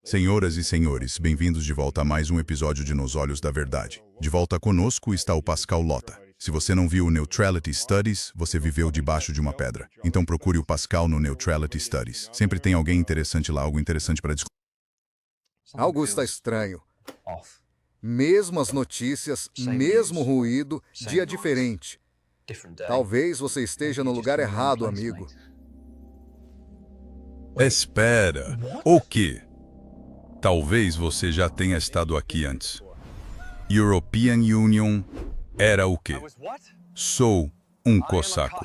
Senhoras e senhores, bem-vindos de volta a mais um episódio de Nos Olhos da Verdade. De volta conosco está o Pascal Lota. Se você não viu o Neutrality Studies, você viveu debaixo de uma pedra. Então procure o Pascal no Neutrality Studies. Sempre tem alguém interessante lá, algo interessante para discutir. Algo está estranho. Mesmas notícias, mesmo ruído, dia diferente. Talvez você esteja no lugar errado, amigo. Espera, o quê? Talvez você já tenha estado aqui antes. European Union era o quê? Sou um cossaco.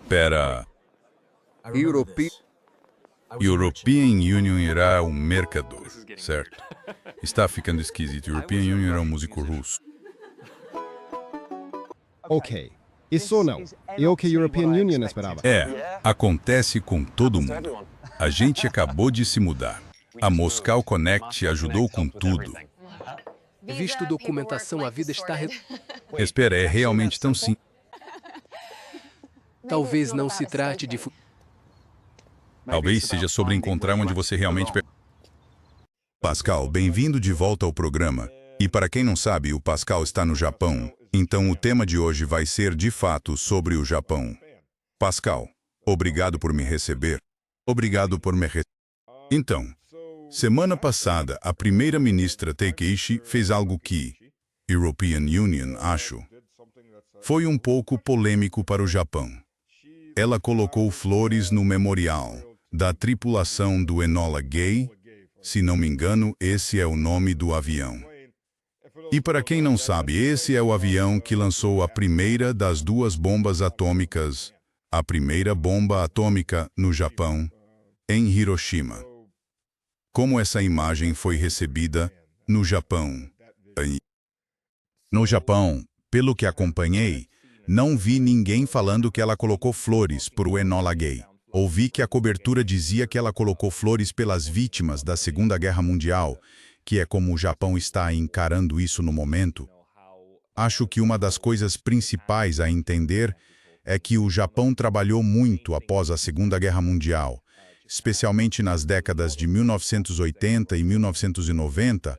Pera, European Union era um mercador, certo? Está ficando esquisito. European Union era um músico russo. Ok. Isso não. É o que a European Union esperava. Acontece com todo mundo. A gente acabou de se mudar. A Moscow Connect ajudou com tudo. Visto documentação, a vida está... Espera, é realmente tão simples. Talvez não se trate de... Talvez seja sobre encontrar onde você realmente... Pascal, bem-vindo de volta ao programa. E para quem não sabe, o Pascal está no Japão. Então o tema de hoje vai ser, de fato, sobre o Japão. Pascal, obrigado por me receber. Obrigado por me receber. Então, semana passada, a primeira-ministra Takeishi fez algo que, European Union, acho, foi um pouco polêmico para o Japão. Ela colocou flores no memorial da tripulação do Enola Gay. Se não me engano, esse é o nome do avião. E para quem não sabe, esse é o avião que lançou a primeira das duas bombas atômicas, a primeira bomba atômica no Japão, em Hiroshima. Como essa imagem foi recebida no Japão? No Japão, pelo que acompanhei, não vi ninguém falando que ela colocou flores por o Enola Gay. Ouvi que a cobertura dizia que ela colocou flores pelas vítimas da Segunda Guerra Mundial, que é como o Japão está encarando isso no momento. Acho que uma das coisas principais a entender é que o Japão trabalhou muito após a Segunda Guerra Mundial, especialmente nas décadas de 1980 e 1990,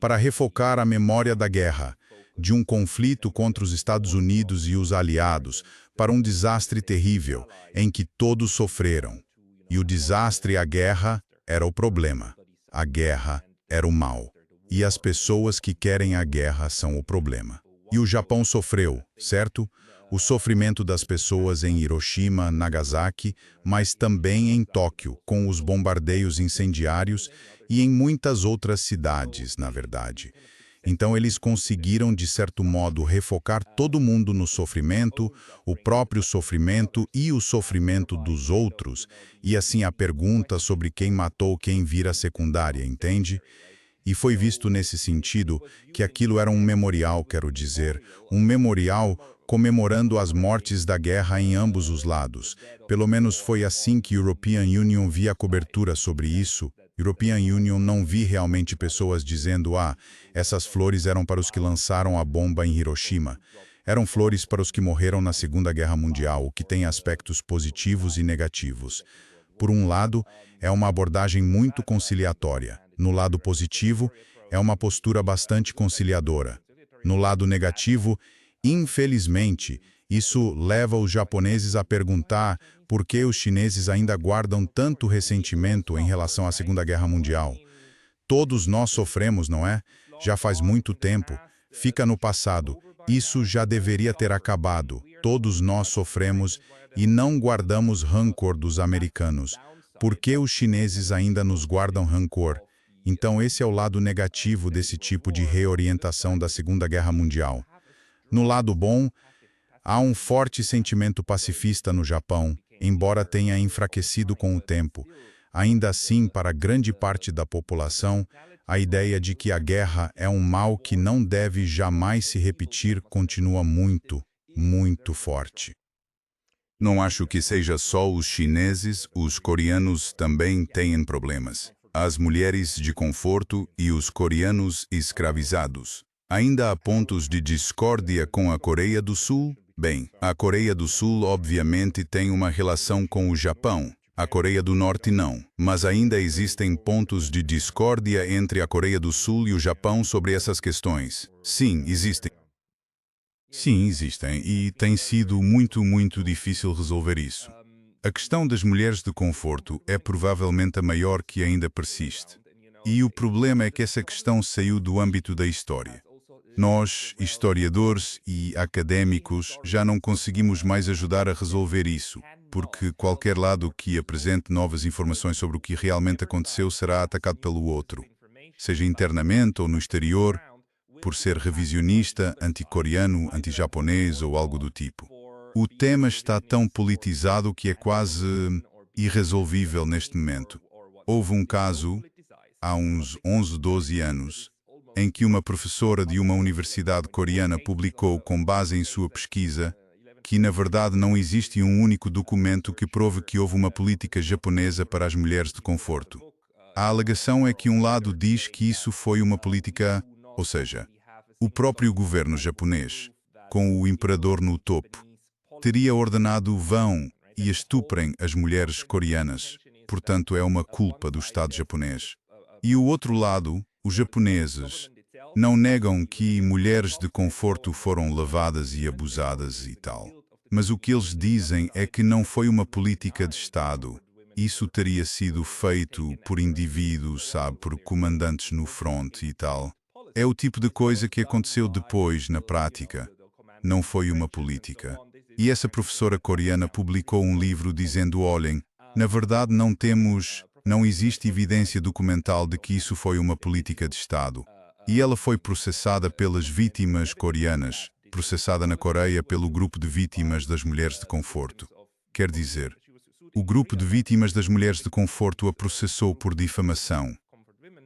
para refocar a memória da guerra, de um conflito contra os Estados Unidos e os aliados, para um desastre terrível, em que todos sofreram. E o desastre, a guerra, era o problema. A guerra era o mal. E as pessoas que querem a guerra são o problema. E o Japão sofreu, certo? O sofrimento das pessoas em Hiroshima, Nagasaki, mas também em Tóquio, com os bombardeios incendiários e em muitas outras cidades, na verdade. Então eles conseguiram, de certo modo, refocar todo mundo no sofrimento, o próprio sofrimento e o sofrimento dos outros, e assim a pergunta sobre quem matou quem vira secundária, entende? E foi visto nesse sentido que aquilo era um memorial, quero dizer, um memorial comemorando as mortes da guerra em ambos os lados. Pelo menos foi assim que European Union via a cobertura sobre isso. European Union não vi realmente pessoas dizendo, essas flores eram para os que lançaram a bomba em Hiroshima. Eram flores para os que morreram na Segunda Guerra Mundial, o que tem aspectos positivos e negativos. Por um lado, é uma abordagem muito conciliatória. No lado positivo, é uma postura bastante conciliadora. No lado negativo, infelizmente, isso leva os japoneses a perguntar por que os chineses ainda guardam tanto ressentimento em relação à Segunda Guerra Mundial. Todos nós sofremos, não é? Já faz muito tempo. Fica no passado. Isso já deveria ter acabado. Todos nós sofremos e não guardamos rancor dos americanos. Por que os chineses ainda nos guardam rancor? Então esse é o lado negativo desse tipo de reorientação da Segunda Guerra Mundial. No lado bom, há um forte sentimento pacifista no Japão, embora tenha enfraquecido com o tempo. Ainda assim, para grande parte da população, a ideia de que a guerra é um mal que não deve jamais se repetir continua muito, muito forte. Não acho que seja só os chineses, os coreanos também têm problemas. As mulheres de conforto e os coreanos escravizados. Ainda há pontos de discórdia com a Coreia do Sul? Bem, a Coreia do Sul obviamente tem uma relação com o Japão. A Coreia do Norte não. Mas ainda existem pontos de discórdia entre a Coreia do Sul e o Japão sobre essas questões. Sim, existem. Sim, existem. E tem sido muito difícil resolver isso. A questão das mulheres de conforto é provavelmente a maior que ainda persiste. E o problema é que essa questão saiu do âmbito da história. Nós, historiadores e académicos, já não conseguimos mais ajudar a resolver isso, porque qualquer lado que apresente novas informações sobre o que realmente aconteceu será atacado pelo outro, seja internamente ou no exterior, por ser revisionista, anti-coreano, anti-japonês ou algo do tipo. O tema está tão politizado que é quase irresolvível neste momento. Houve um caso, há uns 11, 12 anos, em que uma professora de uma universidade coreana publicou, com base em sua pesquisa, que na verdade não existe um único documento que prove que houve uma política japonesa para as mulheres de conforto. A alegação é que um lado diz que isso foi uma política, ou seja, o próprio governo japonês, com o imperador no topo, teria ordenado vão e estuprem as mulheres coreanas, portanto é uma culpa do Estado japonês. E o outro lado, os japoneses, não negam que mulheres de conforto foram levadas e abusadas e tal. Mas o que eles dizem é que não foi uma política de Estado. Isso teria sido feito por indivíduos, sabe, por comandantes no fronte e tal. É o tipo de coisa que aconteceu depois, na prática. Não foi uma política. E essa professora coreana publicou um livro dizendo, olhem, na verdade não existe evidência documental de que isso foi uma política de Estado. E ela foi processada pelas vítimas coreanas, processada na Coreia pelo grupo de vítimas das mulheres de conforto. Quer dizer, o grupo de vítimas das mulheres de conforto a processou por difamação.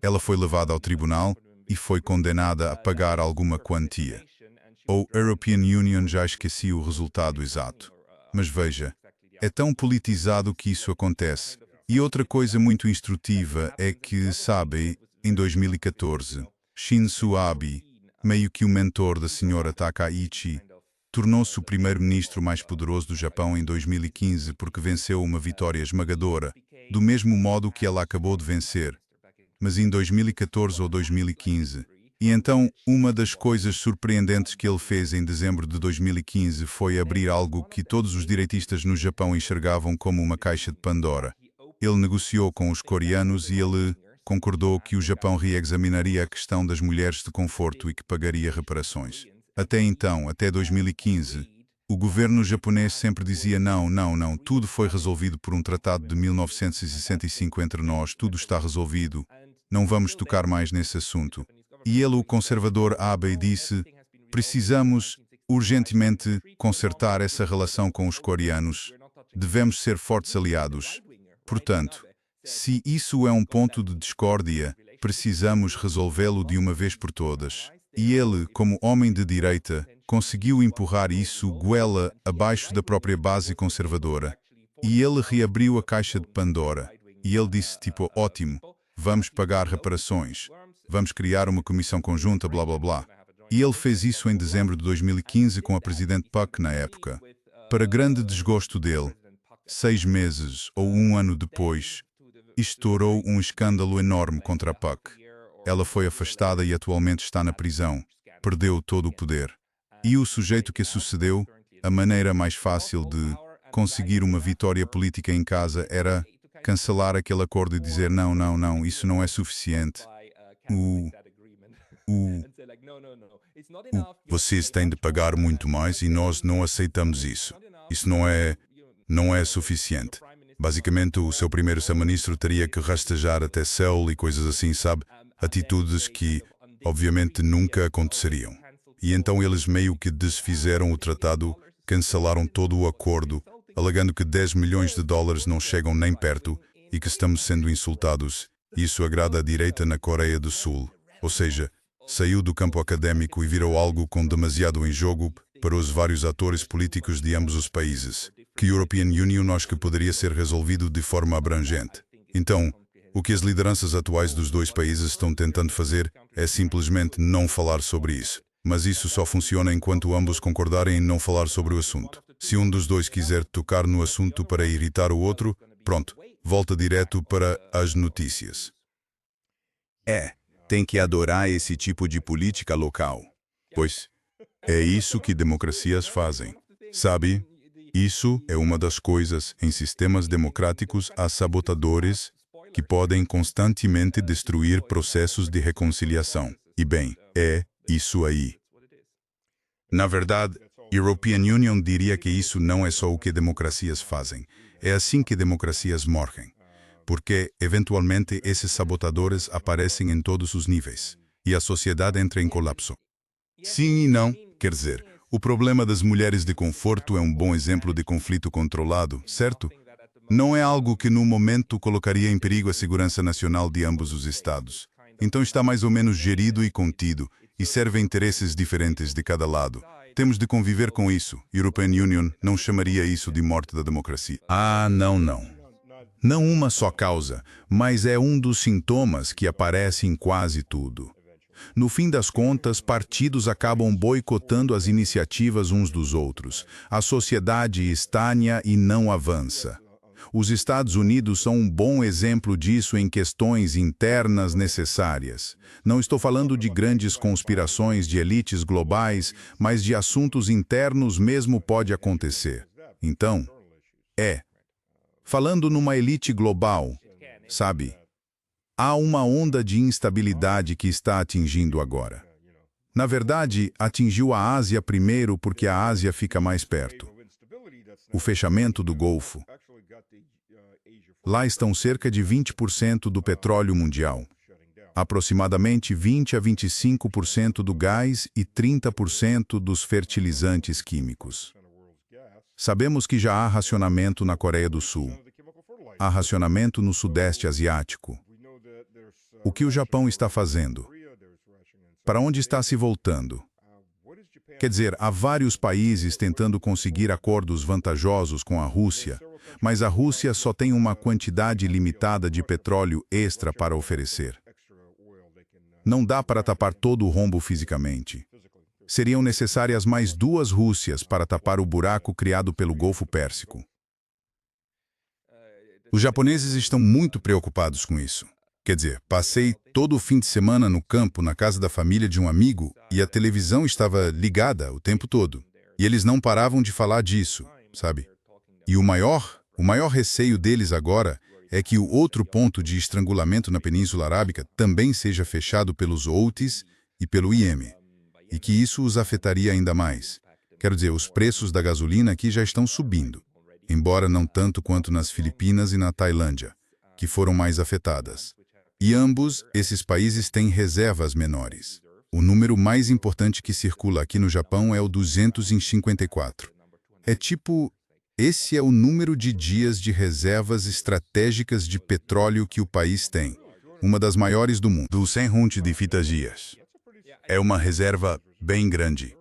Ela foi levada ao tribunal e foi condenada a pagar alguma quantia. Ou European Union, já esqueci o resultado exato. Mas veja, é tão politizado que isso acontece. E outra coisa muito instrutiva é que, sabe, em 2014, Shinzo Abe, meio que o mentor da senhora Takaichi, tornou-se o primeiro-ministro mais poderoso do Japão em 2015 porque venceu uma vitória esmagadora, do mesmo modo que ela acabou de vencer, mas em 2014 ou 2015. E então, uma das coisas surpreendentes que ele fez em dezembro de 2015 foi abrir algo que todos os direitistas no Japão enxergavam como uma caixa de Pandora. Ele negociou com os coreanos e ele concordou que o Japão reexaminaria a questão das mulheres de conforto e que pagaria reparações. Até então, até 2015, o governo japonês sempre dizia não, tudo foi resolvido por um tratado de 1965 entre nós, tudo está resolvido, não vamos tocar mais nesse assunto. E ele, o conservador Abe, disse, precisamos urgentemente consertar essa relação com os coreanos, devemos ser fortes aliados. Portanto, se isso é um ponto de discórdia, precisamos resolvê-lo de uma vez por todas. E ele, como homem de direita, conseguiu empurrar isso goela abaixo da própria base conservadora. E ele reabriu a caixa de Pandora. E ele disse, tipo, ótimo, vamos pagar reparações, vamos criar uma comissão conjunta, blá blá blá. E ele fez isso em dezembro de 2015 com a presidente Park na época. Para grande desgosto dele, 6 meses ou 1 ano depois, estourou um escândalo enorme contra a Park. Ela foi afastada e atualmente está na prisão. Perdeu todo o poder. E o sujeito que a sucedeu, a maneira mais fácil de conseguir uma vitória política em casa era cancelar aquele acordo e dizer não, isso não é suficiente. Vocês têm de pagar muito mais e nós não aceitamos isso. Isso não é suficiente. Basicamente, o seu primeiro-ministro teria que rastejar até Seul e coisas assim, sabe? Atitudes que, obviamente, nunca aconteceriam. E então eles meio que desfizeram o tratado, cancelaram todo o acordo, alegando que 10 milhões de dólares não chegam nem perto e que estamos sendo insultados. Isso agrada a direita na Coreia do Sul. Ou seja, saiu do campo acadêmico e virou algo com demasiado em jogo para os vários atores políticos de ambos os países. Que European Union acho que poderia ser resolvido de forma abrangente. Então, o que as lideranças atuais dos dois países estão tentando fazer é simplesmente não falar sobre isso. Mas isso só funciona enquanto ambos concordarem em não falar sobre o assunto. Se um dos dois quiser tocar no assunto para irritar o outro, Pronto, volta direto para as notícias. Tem que adorar esse tipo de política local. Pois é isso que democracias fazem. Sabe? Isso é uma das coisas em sistemas democráticos há sabotadores que podem constantemente destruir processos de reconciliação. E bem, é isso aí. Na verdade, European Union diria que isso não é só o que democracias fazem. É assim que democracias morrem. Porque, eventualmente, esses sabotadores aparecem em todos os níveis. E a sociedade entra em colapso. Sim e não, quer dizer, o problema das mulheres de conforto é um bom exemplo de conflito controlado, certo? Não é algo que, no momento, colocaria em perigo a segurança nacional de ambos os estados. Então está mais ou menos gerido e contido, e serve a interesses diferentes de cada lado. Temos de conviver com isso. European Union não chamaria isso de morte da democracia. Não. Não uma só causa, mas é um dos sintomas que aparece em quase tudo. No fim das contas, partidos acabam boicotando as iniciativas uns dos outros. A sociedade estagna e não avança. Os Estados Unidos são um bom exemplo disso em questões internas necessárias. Não estou falando de grandes conspirações de elites globais, mas de assuntos internos mesmo pode acontecer. Então, falando numa elite global, sabe? Há uma onda de instabilidade que está atingindo agora. Na verdade, atingiu a Ásia primeiro porque a Ásia fica mais perto. O fechamento do Golfo. Lá estão cerca de 20% do petróleo mundial, aproximadamente 20 a 25% do gás e 30% dos fertilizantes químicos. Sabemos que já há racionamento na Coreia do Sul. Há racionamento no Sudeste Asiático. O que o Japão está fazendo? Para onde está se voltando? Quer dizer, há vários países tentando conseguir acordos vantajosos com a Rússia, mas a Rússia só tem uma quantidade limitada de petróleo extra para oferecer. Não dá para tapar todo o rombo fisicamente. Seriam necessárias mais 2 Rússias para tapar o buraco criado pelo Golfo Pérsico. Os japoneses estão muito preocupados com isso. Quer dizer, passei todo o fim de semana no campo, na casa da família de um amigo, e a televisão estava ligada o tempo todo. E eles não paravam de falar disso, sabe? E o maior receio deles agora é que o outro ponto de estrangulamento na Península Arábica também seja fechado pelos Houthis e pelo IEM, e que isso os afetaria ainda mais. Quero dizer, os preços da gasolina aqui já estão subindo, embora não tanto quanto nas Filipinas e na Tailândia, que foram mais afetadas. E ambos esses países têm reservas menores. O número mais importante que circula aqui no Japão é o 254. Esse é o número de dias de reservas estratégicas de petróleo que o país tem. Uma das maiores do mundo. 250 dias. É uma reserva bem grande.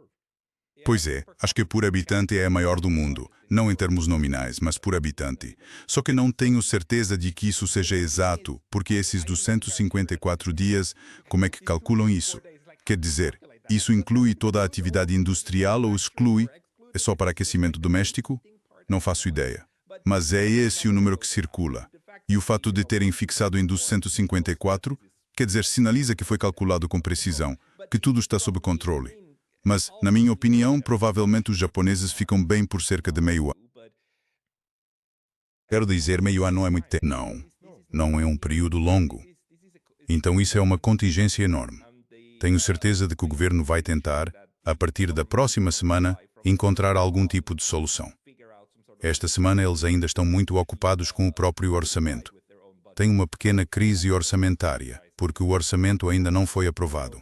Pois é, acho que por habitante é a maior do mundo. Não em termos nominais, mas por habitante. Só que não tenho certeza de que isso seja exato, porque esses 254 dias, como é que calculam isso? Quer dizer, isso inclui toda a atividade industrial ou exclui? É só para aquecimento doméstico? Não faço ideia. Mas é esse o número que circula. E o fato de terem fixado em 254, quer dizer, sinaliza que foi calculado com precisão, que tudo está sob controle. Mas, na minha opinião, provavelmente os japoneses ficam bem por cerca de meio ano. Quero dizer, meio ano não é muito tempo. Não é um período longo. Então isso é uma contingência enorme. Tenho certeza de que o governo vai tentar, a partir da próxima semana, encontrar algum tipo de solução. Esta semana eles ainda estão muito ocupados com o próprio orçamento. Tem uma pequena crise orçamentária, porque o orçamento ainda não foi aprovado.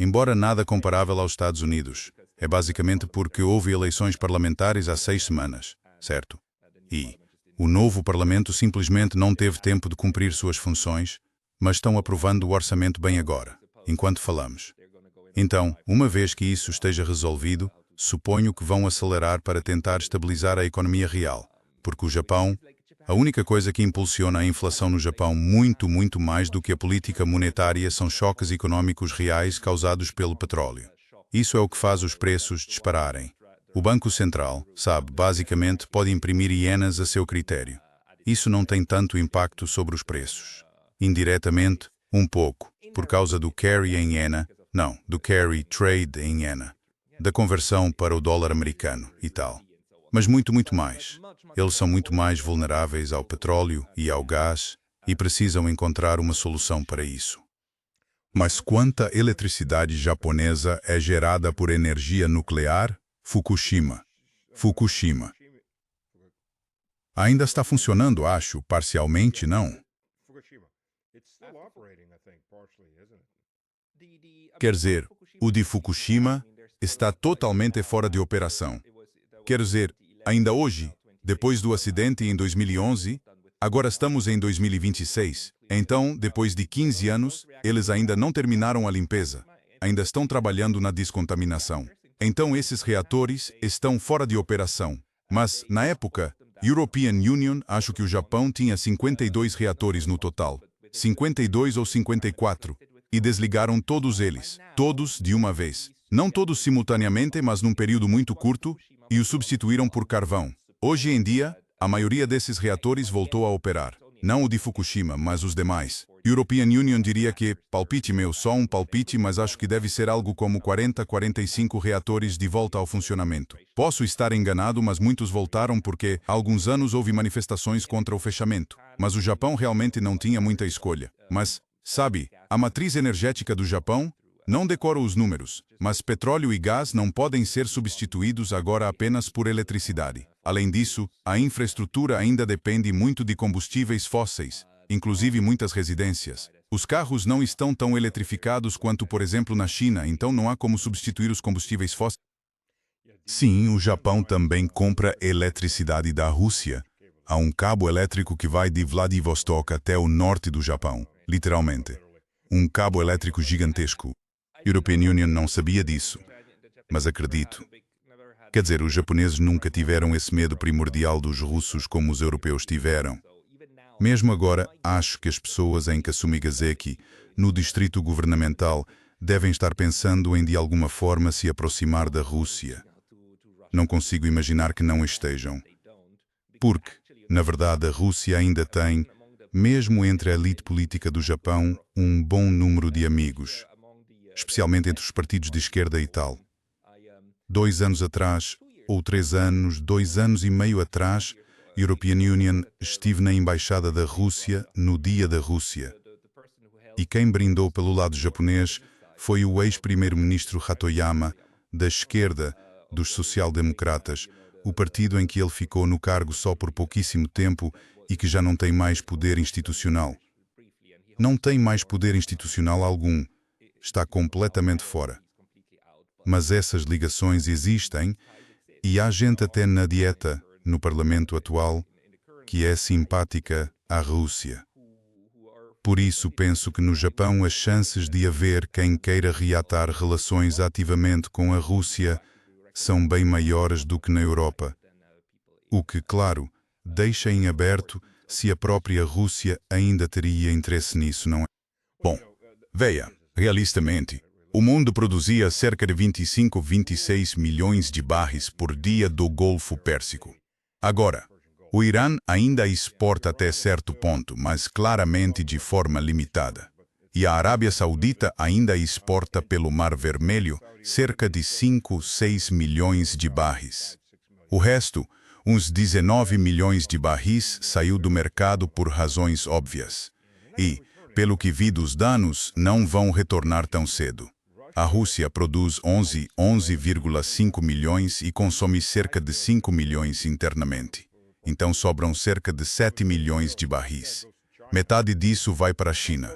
Embora nada comparável aos Estados Unidos, é basicamente porque houve eleições parlamentares há 6 semanas, certo? E o novo parlamento simplesmente não teve tempo de cumprir suas funções, mas estão aprovando o orçamento bem agora, enquanto falamos. Então, uma vez que isso esteja resolvido, suponho que vão acelerar para tentar estabilizar a economia real, porque o Japão, a única coisa que impulsiona a inflação no Japão muito mais do que a política monetária são choques econômicos reais causados pelo petróleo. Isso é o que faz os preços dispararem. O Banco Central, basicamente pode imprimir ienes a seu critério. Isso não tem tanto impacto sobre os preços. Indiretamente, um pouco, por causa do carry em iena, do carry trade em iena, da conversão para o dólar americano e tal. Mas muito mais. Eles são muito mais vulneráveis ao petróleo e ao gás e precisam encontrar uma solução para isso. Mas quanta eletricidade japonesa é gerada por energia nuclear? Fukushima. Ainda está funcionando, acho, parcialmente, não? Quer dizer, o de Fukushima está totalmente fora de operação. Quer dizer, ainda hoje, depois do acidente em 2011, agora estamos em 2026. Então, depois de 15 anos, eles ainda não terminaram a limpeza. Ainda estão trabalhando na descontaminação. Então, esses reatores estão fora de operação. Mas, na época, European Union, acho que o Japão tinha 52 reatores no total. 52 ou 54. E desligaram todos eles. Todos de uma vez. Não todos simultaneamente, mas num período muito curto, e os substituíram por carvão. Hoje em dia, a maioria desses reatores voltou a operar. Não o de Fukushima, mas os demais. European Union diria que, palpite meu, só um palpite, mas acho que deve ser algo como 45 reatores de volta ao funcionamento. Posso estar enganado, mas muitos voltaram porque, há alguns anos, houve manifestações contra o fechamento. Mas o Japão realmente não tinha muita escolha. Mas, sabe, a matriz energética do Japão? Não decoro os números, mas petróleo e gás não podem ser substituídos agora apenas por eletricidade. Além disso, a infraestrutura ainda depende muito de combustíveis fósseis, inclusive muitas residências. Os carros não estão tão eletrificados quanto, por exemplo, na China, então não há como substituir os combustíveis fósseis. Sim, o Japão também compra eletricidade da Rússia. Há um cabo elétrico que vai de Vladivostok até o norte do Japão, literalmente. Um cabo elétrico gigantesco. European Union não sabia disso, mas acredito. Quer dizer, os japoneses nunca tiveram esse medo primordial dos russos como os europeus tiveram. Mesmo agora, acho que as pessoas em Kasumigaseki, no distrito governamental, devem estar pensando em de alguma forma se aproximar da Rússia. Não consigo imaginar que não estejam. Porque, na verdade, a Rússia ainda tem, mesmo entre a elite política do Japão, um bom número de amigos. Especialmente entre os partidos de esquerda e tal. 2 anos atrás, ou 3 anos, 2 anos e meio atrás, European Union estive na Embaixada da Rússia no Dia da Rússia. E quem brindou pelo lado japonês foi o ex-primeiro-ministro Hatoyama, da esquerda, dos social-democratas, o partido em que ele ficou no cargo só por pouquíssimo tempo e que já não tem mais poder institucional. Não tem mais poder institucional algum. Está completamente fora. Mas essas ligações existem e há gente até na dieta, no parlamento atual, que é simpática à Rússia. Por isso penso que no Japão as chances de haver quem queira reatar relações ativamente com a Rússia são bem maiores do que na Europa. O que, claro, deixa em aberto se a própria Rússia ainda teria interesse nisso, não é? Bom, veja. Realistamente, o mundo produzia cerca de 26 milhões de barris por dia do Golfo Pérsico. Agora, o Irã ainda exporta até certo ponto, mas claramente de forma limitada. E a Arábia Saudita ainda exporta pelo Mar Vermelho cerca de 6 milhões de barris. O resto, uns 19 milhões de barris, saiu do mercado por razões óbvias. E, pelo que vi dos danos, não vão retornar tão cedo. A Rússia produz 11,5 milhões e consome cerca de 5 milhões internamente. Então sobram cerca de 7 milhões de barris. Metade disso vai para a China.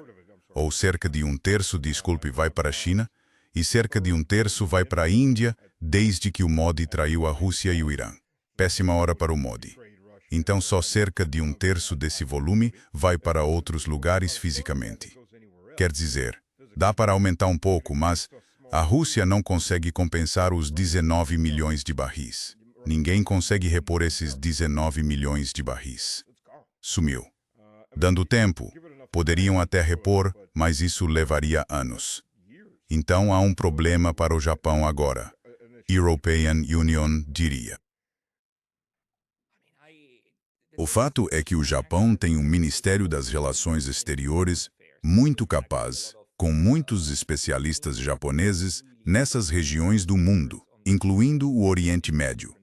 Ou cerca de 1/3, vai para a China, e cerca de 1/3 vai para a Índia, desde que o Modi traiu a Rússia e o Irã. Péssima hora para o Modi. Então só cerca de 1/3 desse volume vai para outros lugares fisicamente. Quer dizer, dá para aumentar um pouco, mas a Rússia não consegue compensar os 19 milhões de barris. Ninguém consegue repor esses 19 milhões de barris. Sumiu. Dando tempo, poderiam até repor, mas isso levaria anos. Então há um problema para o Japão agora. European Union diria. O fato é que o Japão tem um Ministério das Relações Exteriores muito capaz, com muitos especialistas japoneses nessas regiões do mundo, incluindo o Oriente Médio.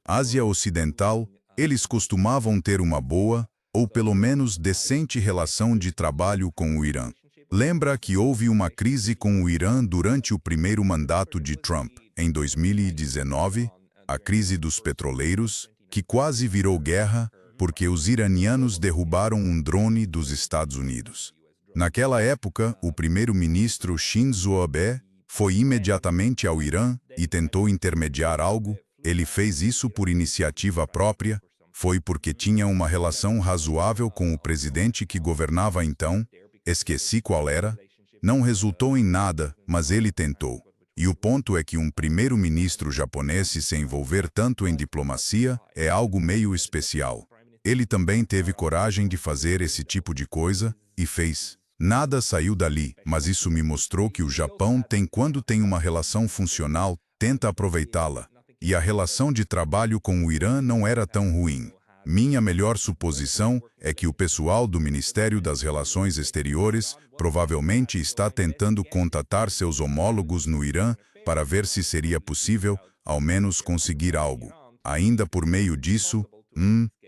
Ásia Ocidental, eles costumavam ter uma boa, ou pelo menos decente relação de trabalho com o Irã. Lembra que houve uma crise com o Irã durante o primeiro mandato de Trump, em 2019, a crise dos petroleiros, que quase virou guerra porque os iranianos derrubaram um drone dos Estados Unidos. Naquela época, o primeiro-ministro Shinzo Abe foi imediatamente ao Irã e tentou intermediar algo. Ele fez isso por iniciativa própria, foi porque tinha uma relação razoável com o presidente que governava então, esqueci qual era, não resultou em nada, mas ele tentou. E o ponto é que um primeiro-ministro japonês se envolver tanto em diplomacia é algo meio especial. Ele também teve coragem de fazer esse tipo de coisa, e fez. Nada saiu dali, mas isso me mostrou que o Japão tem, quando tem uma relação funcional, tenta aproveitá-la. E a relação de trabalho com o Irã não era tão ruim. Minha melhor suposição é que o pessoal do Ministério das Relações Exteriores provavelmente está tentando contatar seus homólogos no Irã para ver se seria possível, ao menos, conseguir algo. Ainda por meio disso,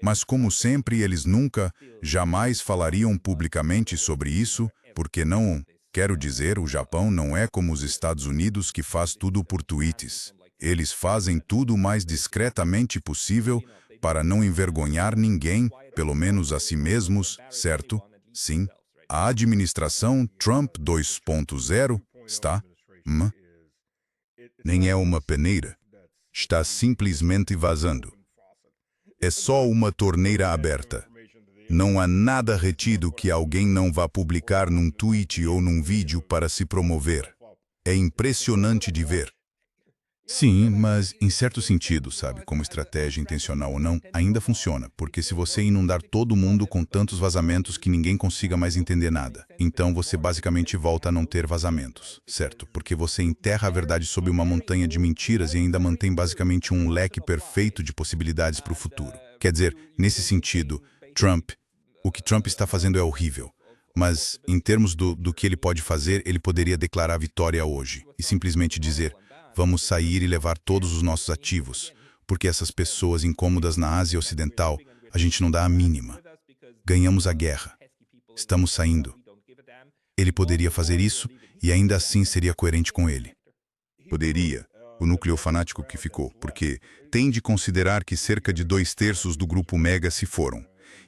mas como sempre eles nunca, jamais falariam publicamente sobre isso, porque não, quero dizer, o Japão não é como os Estados Unidos que faz tudo por tweets. Eles fazem tudo o mais discretamente possível para não envergonhar ninguém, pelo menos a si mesmos, certo? Sim. A administração Trump 2.0 está... nem é uma peneira. Está simplesmente vazando. É só uma torneira aberta. Não há nada retido que alguém não vá publicar num tweet ou num vídeo para se promover. É impressionante de ver. Sim, mas em certo sentido, sabe, como estratégia intencional ou não, ainda funciona, porque se você inundar todo mundo com tantos vazamentos que ninguém consiga mais entender nada, então você basicamente volta a não ter vazamentos, certo? Porque você enterra a verdade sob uma montanha de mentiras e ainda mantém basicamente um leque perfeito de possibilidades para o futuro. Quer dizer, nesse sentido, o que Trump está fazendo é horrível. Mas, em termos do que ele pode fazer, ele poderia declarar a vitória hoje e simplesmente dizer: vamos sair e levar todos os nossos ativos, porque essas pessoas incômodas na Ásia Ocidental, a gente não dá a mínima. Ganhamos a guerra. Estamos saindo. Ele poderia fazer isso e ainda assim seria coerente com ele. Poderia. O núcleo fanático que ficou, porque tem de considerar que cerca de 2/3 do grupo Mega se foram.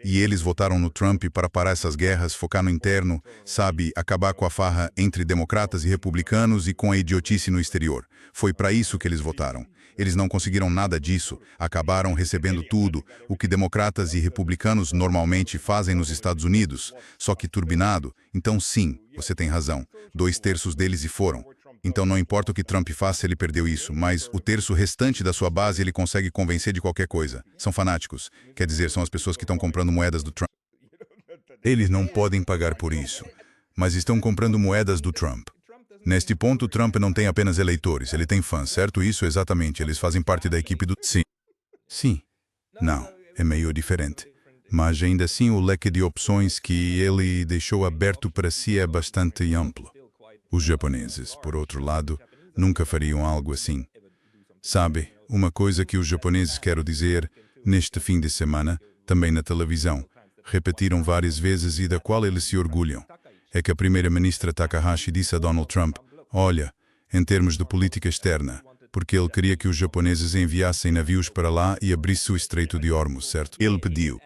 E eles votaram no Trump para parar essas guerras, focar no interno, sabe, acabar com a farra entre democratas e republicanos e com a idiotice no exterior. Foi para isso que eles votaram. Eles não conseguiram nada disso, acabaram recebendo tudo, o que democratas e republicanos normalmente fazem nos Estados Unidos, só que turbinado. Então sim, você tem razão, 2/3 deles e foram. Então não importa o que Trump faça, ele perdeu isso, mas o terço restante da sua base ele consegue convencer de qualquer coisa. São fanáticos, quer dizer, são as pessoas que estão comprando moedas do Trump. Eles não podem pagar por isso, mas estão comprando moedas do Trump. Neste ponto, Trump não tem apenas eleitores, ele tem fãs, certo? Isso exatamente, eles fazem parte da equipe do... Sim. Sim. Não, é meio diferente. Mas ainda assim o leque de opções que ele deixou aberto para si é bastante amplo. Os japoneses, por outro lado, nunca fariam algo assim. Sabe, uma coisa que os japoneses, quero dizer, neste fim de semana, também na televisão, repetiram várias vezes e da qual eles se orgulham, é que a primeira-ministra Takahashi disse a Donald Trump: olha, em termos de política externa, porque ele queria que os japoneses enviassem navios para lá e abrisse o Estreito de Hormuz, certo? Ele pediu.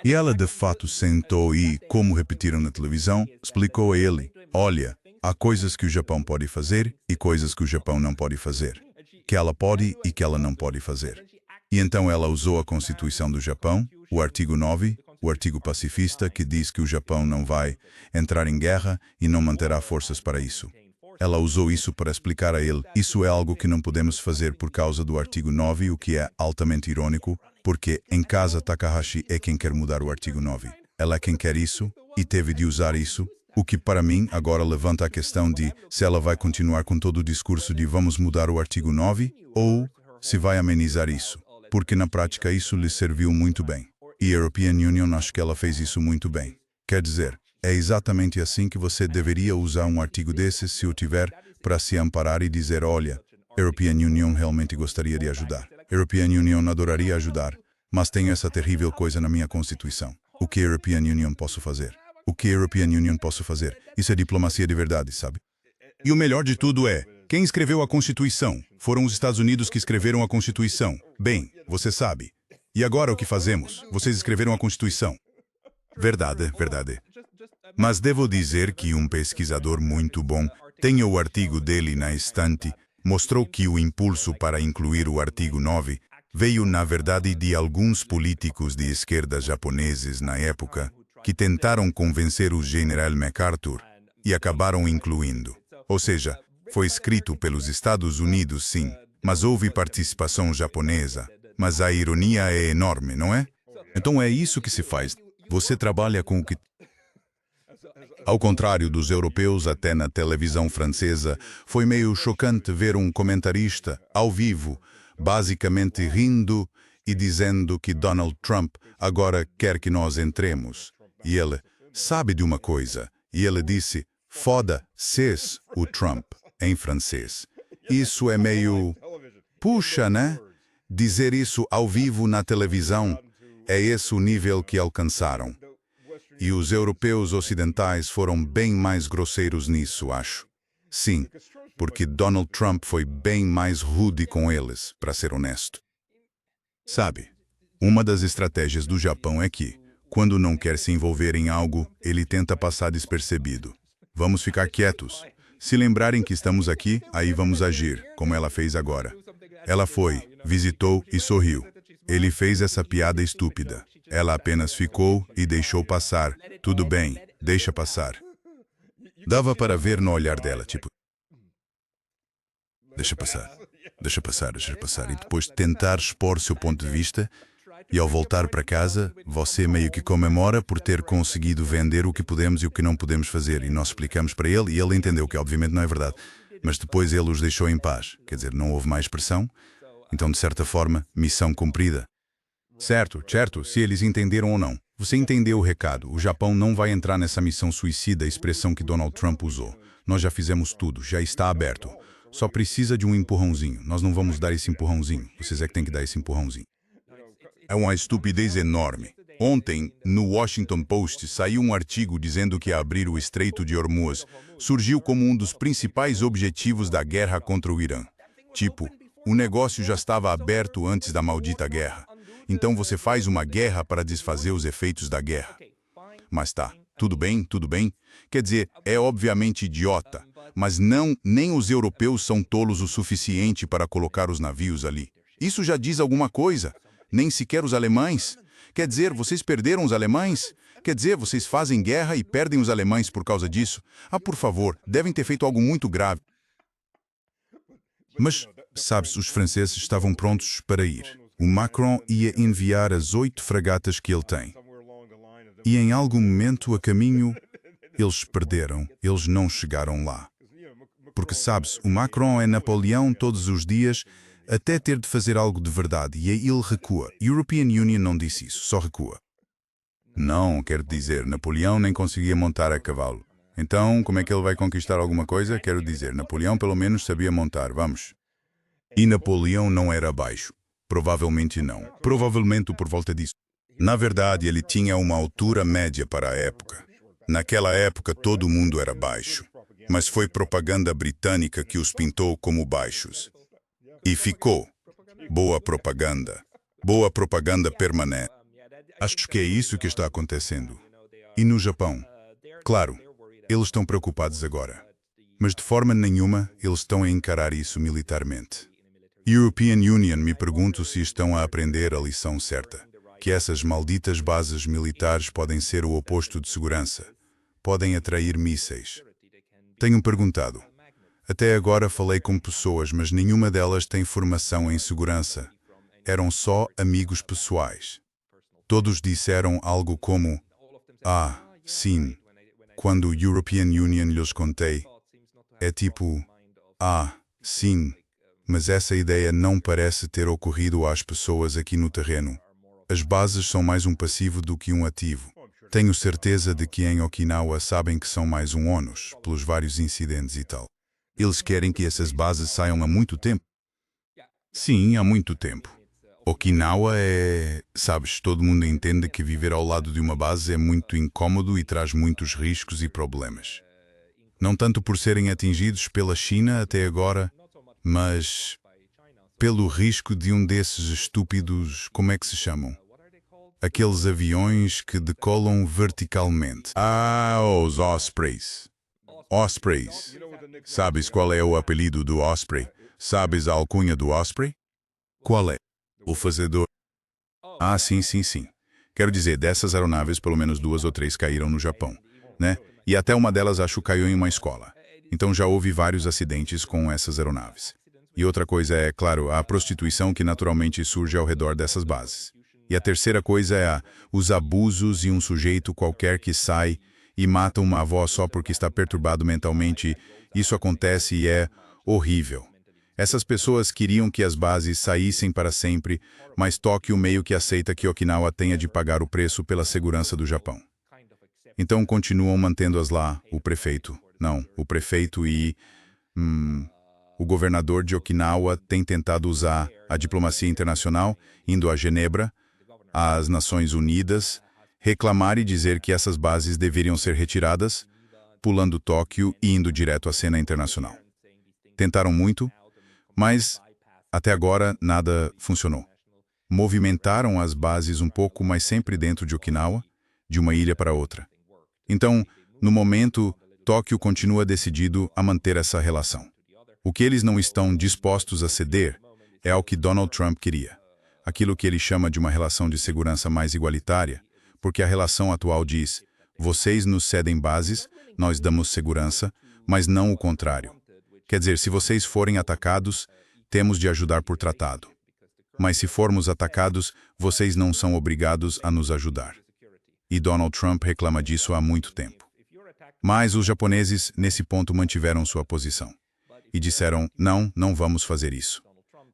E ela de fato sentou e, como repetiram na televisão, explicou a ele: olha, há coisas que o Japão pode fazer e coisas que o Japão não pode fazer. Que ela pode e que ela não pode fazer. E então ela usou a Constituição do Japão, o artigo 9, o artigo pacifista, que diz que o Japão não vai entrar em guerra e não manterá forças para isso. Ela usou isso para explicar a ele: isso é algo que não podemos fazer por causa do artigo 9, o que é altamente irônico, porque em casa Takahashi é quem quer mudar o artigo 9. Ela é quem quer isso e teve de usar isso. O que para mim agora levanta a questão de se ela vai continuar com todo o discurso de vamos mudar o artigo 9 ou se vai amenizar isso, porque na prática isso lhe serviu muito bem. E a European Union, acho que ela fez isso muito bem. Quer dizer, é exatamente assim que você deveria usar um artigo desses se o tiver para se amparar e dizer, olha, a European Union realmente gostaria de ajudar. A European Union adoraria ajudar, mas tenho essa terrível coisa na minha Constituição. O que a European Union posso fazer? O que a European Union posso fazer? Isso é diplomacia de verdade, sabe? E o melhor de tudo é, quem escreveu a Constituição? Foram os Estados Unidos que escreveram a Constituição. Bem, você sabe. E agora o que fazemos? Vocês escreveram a Constituição. Verdade, verdade. Mas devo dizer que um pesquisador muito bom tem o artigo dele na estante, mostrou que o impulso para incluir o artigo 9 veio, na verdade, de alguns políticos de esquerda japoneses na época que tentaram convencer o general MacArthur e acabaram incluindo. Ou seja, foi escrito pelos Estados Unidos, sim, mas houve participação japonesa. Mas a ironia é enorme, não é? Então é isso que se faz. Você trabalha com o que... Ao contrário dos europeus, até na televisão francesa, foi meio chocante ver um comentarista, ao vivo, basicamente rindo e dizendo que Donald Trump agora quer que nós entremos. E ele, sabe de uma coisa? E ele disse, foda-se o Trump, em francês. Isso é meio... Puxa, né? Dizer isso ao vivo na televisão, é esse o nível que alcançaram. E os europeus ocidentais foram bem mais grosseiros nisso, acho. Sim, porque Donald Trump foi bem mais rude com eles, para ser honesto. Sabe, uma das estratégias do Japão é que, quando não quer se envolver em algo, ele tenta passar despercebido. Vamos ficar quietos. Se lembrarem que estamos aqui, aí vamos agir, como ela fez agora. Ela foi, visitou e sorriu. Ele fez essa piada estúpida. Ela apenas ficou e deixou passar. Tudo bem, deixa passar. Dava para ver no olhar dela, tipo... Deixa passar, deixa passar, deixa passar. E depois tentar expor seu ponto de vista. E ao voltar para casa, você meio que comemora por ter conseguido vender o que podemos e o que não podemos fazer. E nós explicamos para ele e ele entendeu que obviamente não é verdade. Mas depois ele os deixou em paz. Quer dizer, não houve mais pressão. Então, de certa forma, missão cumprida. Certo, se eles entenderam ou não. Você entendeu o recado. O Japão não vai entrar nessa missão suicida, a expressão que Donald Trump usou. Nós já fizemos tudo, já está aberto. Só precisa de um empurrãozinho. Nós não vamos dar esse empurrãozinho. Vocês é que têm que dar esse empurrãozinho. É uma estupidez enorme. Ontem, no Washington Post, saiu um artigo dizendo que abrir o Estreito de Hormuz surgiu como um dos principais objetivos da guerra contra o Irã. Tipo, o negócio já estava aberto antes da maldita guerra. Então você faz uma guerra para desfazer os efeitos da guerra. Mas tá, tudo bem. Quer dizer, é obviamente idiota. Mas não, nem os europeus são tolos o suficiente para colocar os navios ali. Isso já diz alguma coisa. Nem sequer os alemães. Quer dizer, vocês perderam os alemães? Quer dizer, vocês fazem guerra e perdem os alemães por causa disso? Ah, por favor, devem ter feito algo muito grave. Mas, sabes, os franceses estavam prontos para ir. O Macron ia enviar as 8 fragatas que ele tem. E em algum momento a caminho, eles perderam, eles não chegaram lá. Porque, sabes, o Macron é Napoleão todos os dias, até ter de fazer algo de verdade, e aí ele recua. A European Union não disse isso, só recua. Não, quero dizer, Napoleão nem conseguia montar a cavalo. Então, como é que ele vai conquistar alguma coisa? Quero dizer, Napoleão pelo menos sabia montar, vamos. E Napoleão não era baixo. Provavelmente não. Provavelmente por volta disso. Na verdade, ele tinha uma altura média para a época. Naquela época, todo mundo era baixo. Mas foi propaganda britânica que os pintou como baixos. E ficou. Boa propaganda. Boa propaganda permanente. Acho que é isso que está acontecendo. E no Japão? Claro, eles estão preocupados agora. Mas de forma nenhuma, eles estão a encarar isso militarmente. European Union, me pergunto se estão a aprender a lição certa. Que essas malditas bases militares podem ser o oposto de segurança. Podem atrair mísseis. Tenho perguntado. Até agora falei com pessoas, mas nenhuma delas tem formação em segurança. Eram só amigos pessoais. Todos disseram algo como: ah, sim, quando o European Union lhes contei. É tipo: ah, sim, mas essa ideia não parece ter ocorrido às pessoas aqui no terreno. As bases são mais um passivo do que um ativo. Tenho certeza de que em Okinawa sabem que são mais um ônus, pelos vários incidentes e tal. Eles querem que essas bases saiam há muito tempo. Sim, há muito tempo. Okinawa sabes, todo mundo entende que viver ao lado de uma base é muito incômodo e traz muitos riscos e problemas. Não tanto por serem atingidos pela China até agora, mas pelo risco de um desses estúpidos, como é que se chamam? Aqueles aviões que decolam verticalmente. Ah, os Ospreys. Ospreys. Sabes qual é o apelido do Osprey? Sabes a alcunha do Osprey? Qual é? O fazedor. Ah, sim. Quero dizer, dessas aeronaves, pelo menos 2 ou 3 caíram no Japão, né? E até uma delas, acho, caiu em uma escola. Então já houve vários acidentes com essas aeronaves. E outra coisa é, claro, a prostituição que naturalmente surge ao redor dessas bases. E a terceira coisa é os abusos e um sujeito qualquer que sai e mata uma avó só porque está perturbado mentalmente. Isso acontece e é horrível. Essas pessoas queriam que as bases saíssem para sempre, mas Tóquio meio que aceita que Okinawa tenha de pagar o preço pela segurança do Japão. Então continuam mantendo-as lá, o prefeito e o governador de Okinawa tem tentado usar a diplomacia internacional, indo a Genebra, às Nações Unidas, reclamar e dizer que essas bases deveriam ser retiradas, pulando Tóquio e indo direto à cena internacional. Tentaram muito, mas até agora nada funcionou. Movimentaram as bases um pouco, mas sempre dentro de Okinawa, de uma ilha para outra. Então, no momento, Tóquio continua decidido a manter essa relação. O que eles não estão dispostos a ceder é ao que Donald Trump queria. Aquilo que ele chama de uma relação de segurança mais igualitária, porque a relação atual diz: vocês nos cedem bases, nós damos segurança, mas não o contrário. Quer dizer, se vocês forem atacados, temos de ajudar por tratado. Mas se formos atacados, vocês não são obrigados a nos ajudar. E Donald Trump reclama disso há muito tempo. Mas os japoneses, nesse ponto, mantiveram sua posição. E disseram: não vamos fazer isso.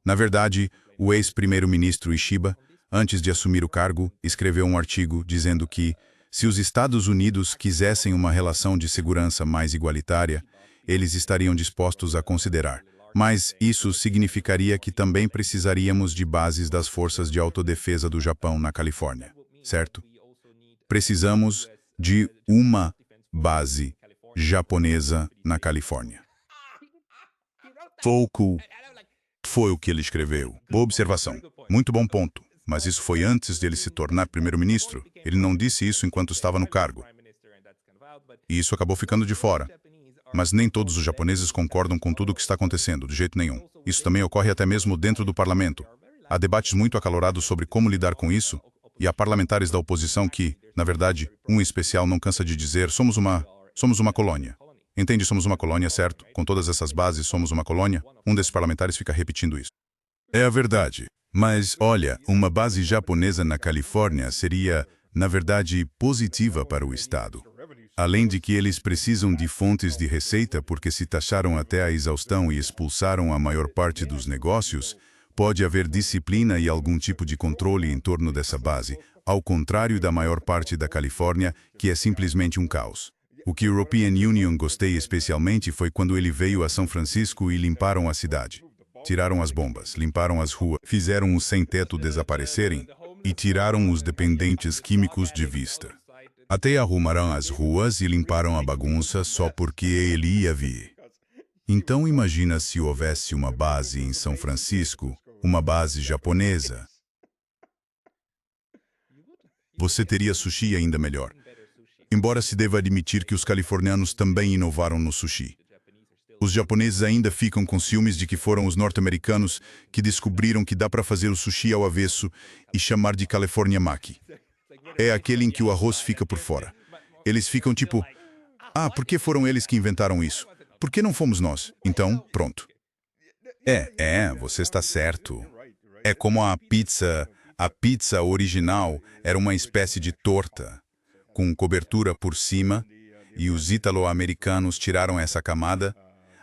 Na verdade, o ex-primeiro-ministro Ishiba, antes de assumir o cargo, escreveu um artigo dizendo que, se os Estados Unidos quisessem uma relação de segurança mais igualitária, eles estariam dispostos a considerar. Mas isso significaria que também precisaríamos de bases das forças de autodefesa do Japão na Califórnia, certo? Precisamos de uma base japonesa na Califórnia. Foi o que ele escreveu. Boa observação. Muito bom ponto. Mas isso foi antes de ele se tornar primeiro-ministro. Ele não disse isso enquanto estava no cargo. E isso acabou ficando de fora. Mas nem todos os japoneses concordam com tudo o que está acontecendo, de jeito nenhum. Isso também ocorre até mesmo dentro do parlamento. Há debates muito acalorados sobre como lidar com isso, e há parlamentares da oposição que, na verdade, um especial não cansa de dizer: somos uma colônia. Entende? Somos uma colônia, certo? Com todas essas bases, somos uma colônia. Um desses parlamentares fica repetindo isso. É a verdade. Mas, olha, uma base japonesa na Califórnia seria, na verdade, positiva para o Estado. Além de que eles precisam de fontes de receita porque se taxaram até a exaustão e expulsaram a maior parte dos negócios, pode haver disciplina e algum tipo de controle em torno dessa base, ao contrário da maior parte da Califórnia, que é simplesmente um caos. O que European Union gostei especialmente foi quando ele veio a São Francisco e limparam a cidade. Tiraram as bombas, limparam as ruas, fizeram os sem-teto desaparecerem e tiraram os dependentes químicos de vista. Até arrumaram as ruas e limparam a bagunça só porque ele ia vir. Então imagina se houvesse uma base em São Francisco, uma base japonesa. Você teria sushi ainda melhor. Embora se deva admitir que os californianos também inovaram no sushi. Os japoneses ainda ficam com ciúmes de que foram os norte-americanos que descobriram que dá para fazer o sushi ao avesso e chamar de California Maki. É aquele em que o arroz fica por fora. Eles ficam tipo: por que foram eles que inventaram isso? Por que não fomos nós? Então, pronto. Você está certo. É como a pizza. A pizza original era uma espécie de torta, com cobertura por cima, e os ítalo-americanos tiraram essa camada.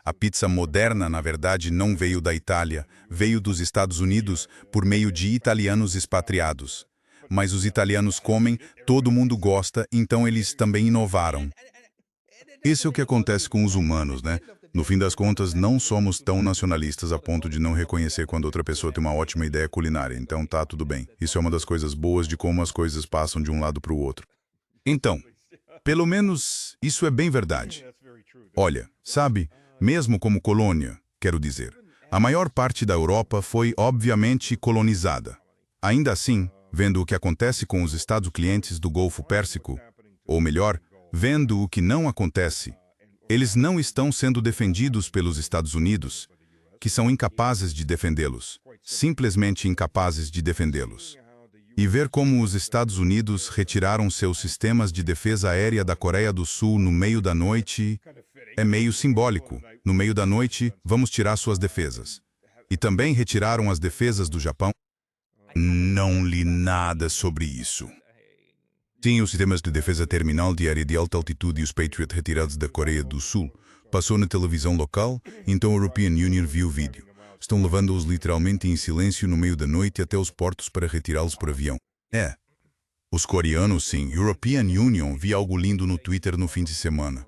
A pizza moderna, na verdade, não veio da Itália, veio dos Estados Unidos por meio de italianos expatriados. mas os italianos comem, todo mundo gosta, então eles também inovaram. Esse é o que acontece com os humanos, né? No fim das contas, não somos tão nacionalistas a ponto de não reconhecer quando outra pessoa tem uma ótima ideia culinária, então tá tudo bem. Isso é uma das coisas boas de como as coisas passam de um lado para o outro. Então, pelo menos isso é bem verdade. Olha, sabe, mesmo como colônia, quero dizer, a maior parte da Europa foi obviamente colonizada. Ainda assim, vendo o que acontece com os estados clientes do Golfo Pérsico, ou melhor, vendo o que não acontece, eles não estão sendo defendidos pelos Estados Unidos, que são incapazes de defendê-los, simplesmente incapazes de defendê-los. E ver como os Estados Unidos retiraram seus sistemas de defesa aérea da Coreia do Sul no meio da noite é meio simbólico. No meio da noite, vamos tirar suas defesas. E também retiraram as defesas do Japão. Não li nada sobre isso. Sim, os sistemas de defesa terminal de área de alta altitude e os Patriot retirados da Coreia do Sul. Passou na televisão local, então a European Union viu o vídeo. Estão levando-os literalmente em silêncio no meio da noite até os portos para retirá-los por avião. Os coreanos, sim. European Union, vi algo lindo no Twitter no fim de semana.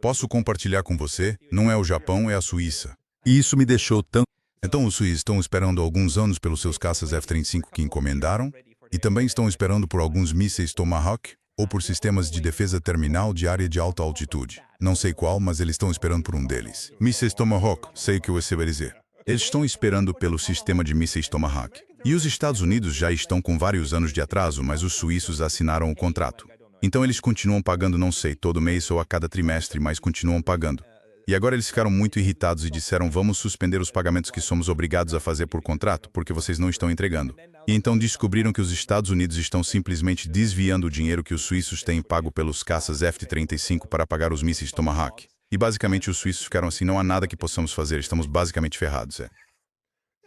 Posso compartilhar com você? Não é o Japão, é a Suíça. E isso me deixou tão... Então os suíços estão esperando alguns anos pelos seus caças F-35 que encomendaram? E também estão esperando por alguns mísseis Tomahawk? Ou por sistemas de defesa terminal de área de alta altitude? Não sei qual, mas eles estão esperando por um deles. Mísseis Tomahawk, sei o que você vai dizer. Eles estão esperando pelo sistema de mísseis Tomahawk. E os Estados Unidos já estão com vários anos de atraso, mas os suíços assinaram o contrato. Então eles continuam pagando, não sei, todo mês ou a cada trimestre, mas continuam pagando. E agora eles ficaram muito irritados e disseram: vamos suspender os pagamentos que somos obrigados a fazer por contrato, porque vocês não estão entregando. E então descobriram que os Estados Unidos estão simplesmente desviando o dinheiro que os suíços têm pago pelos caças F-35 para pagar os mísseis Tomahawk. E basicamente os suíços ficaram assim: não há nada que possamos fazer, estamos basicamente ferrados.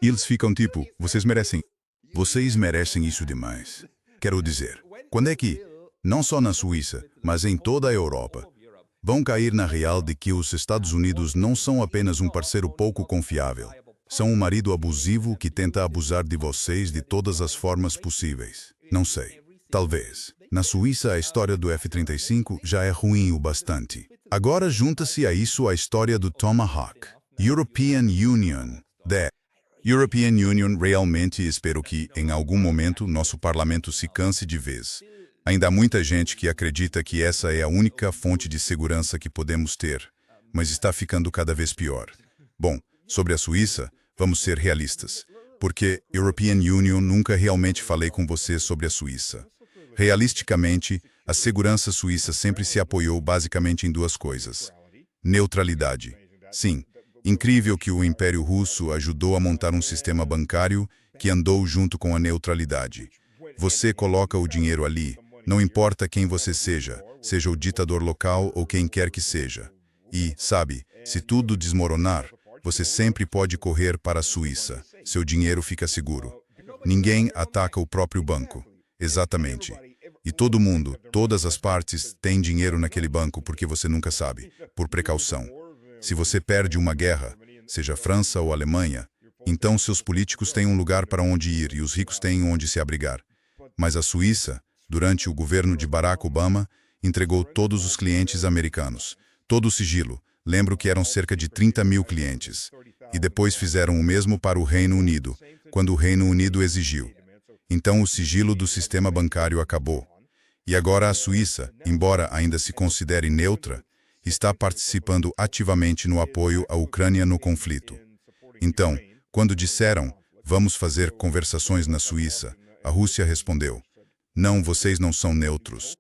E eles ficam tipo: vocês merecem isso demais. Quero dizer, quando é que, não só na Suíça, mas em toda a Europa, vão cair na real de que os Estados Unidos não são apenas um parceiro pouco confiável, são um marido abusivo que tenta abusar de vocês de todas as formas possíveis. Não sei. Talvez. Na Suíça a história do F-35 já é ruim o bastante. Agora junta-se a isso a história do Tomahawk. European Union. European Union, realmente espero que, em algum momento, nosso parlamento se canse de vez. Ainda há muita gente que acredita que essa é a única fonte de segurança que podemos ter, mas está ficando cada vez pior. Bom, sobre a Suíça, vamos ser realistas, porque European Union nunca realmente falei com você sobre a Suíça. Realisticamente, a segurança suíça sempre se apoiou basicamente em duas coisas. Neutralidade. Sim, incrível que o Império Russo ajudou a montar um sistema bancário que andou junto com a neutralidade. Você coloca o dinheiro ali, não importa quem você seja, seja o ditador local ou quem quer que seja. E, sabe, se tudo desmoronar, você sempre pode correr para a Suíça. Seu dinheiro fica seguro. Ninguém ataca o próprio banco. Exatamente. E todo mundo, todas as partes, têm dinheiro naquele banco porque você nunca sabe, por precaução. Se você perde uma guerra, seja França ou Alemanha, então seus políticos têm um lugar para onde ir e os ricos têm onde se abrigar. Mas a Suíça, durante o governo de Barack Obama, entregou todos os clientes americanos. Todo o sigilo. Lembro que eram cerca de 30 mil clientes. E depois fizeram o mesmo para o Reino Unido, quando o Reino Unido exigiu. Então o sigilo do sistema bancário acabou. E agora a Suíça, embora ainda se considere neutra, está participando ativamente no apoio à Ucrânia no conflito. Então, quando disseram, vamos fazer conversações na Suíça, a Rússia respondeu, não, vocês não são neutros.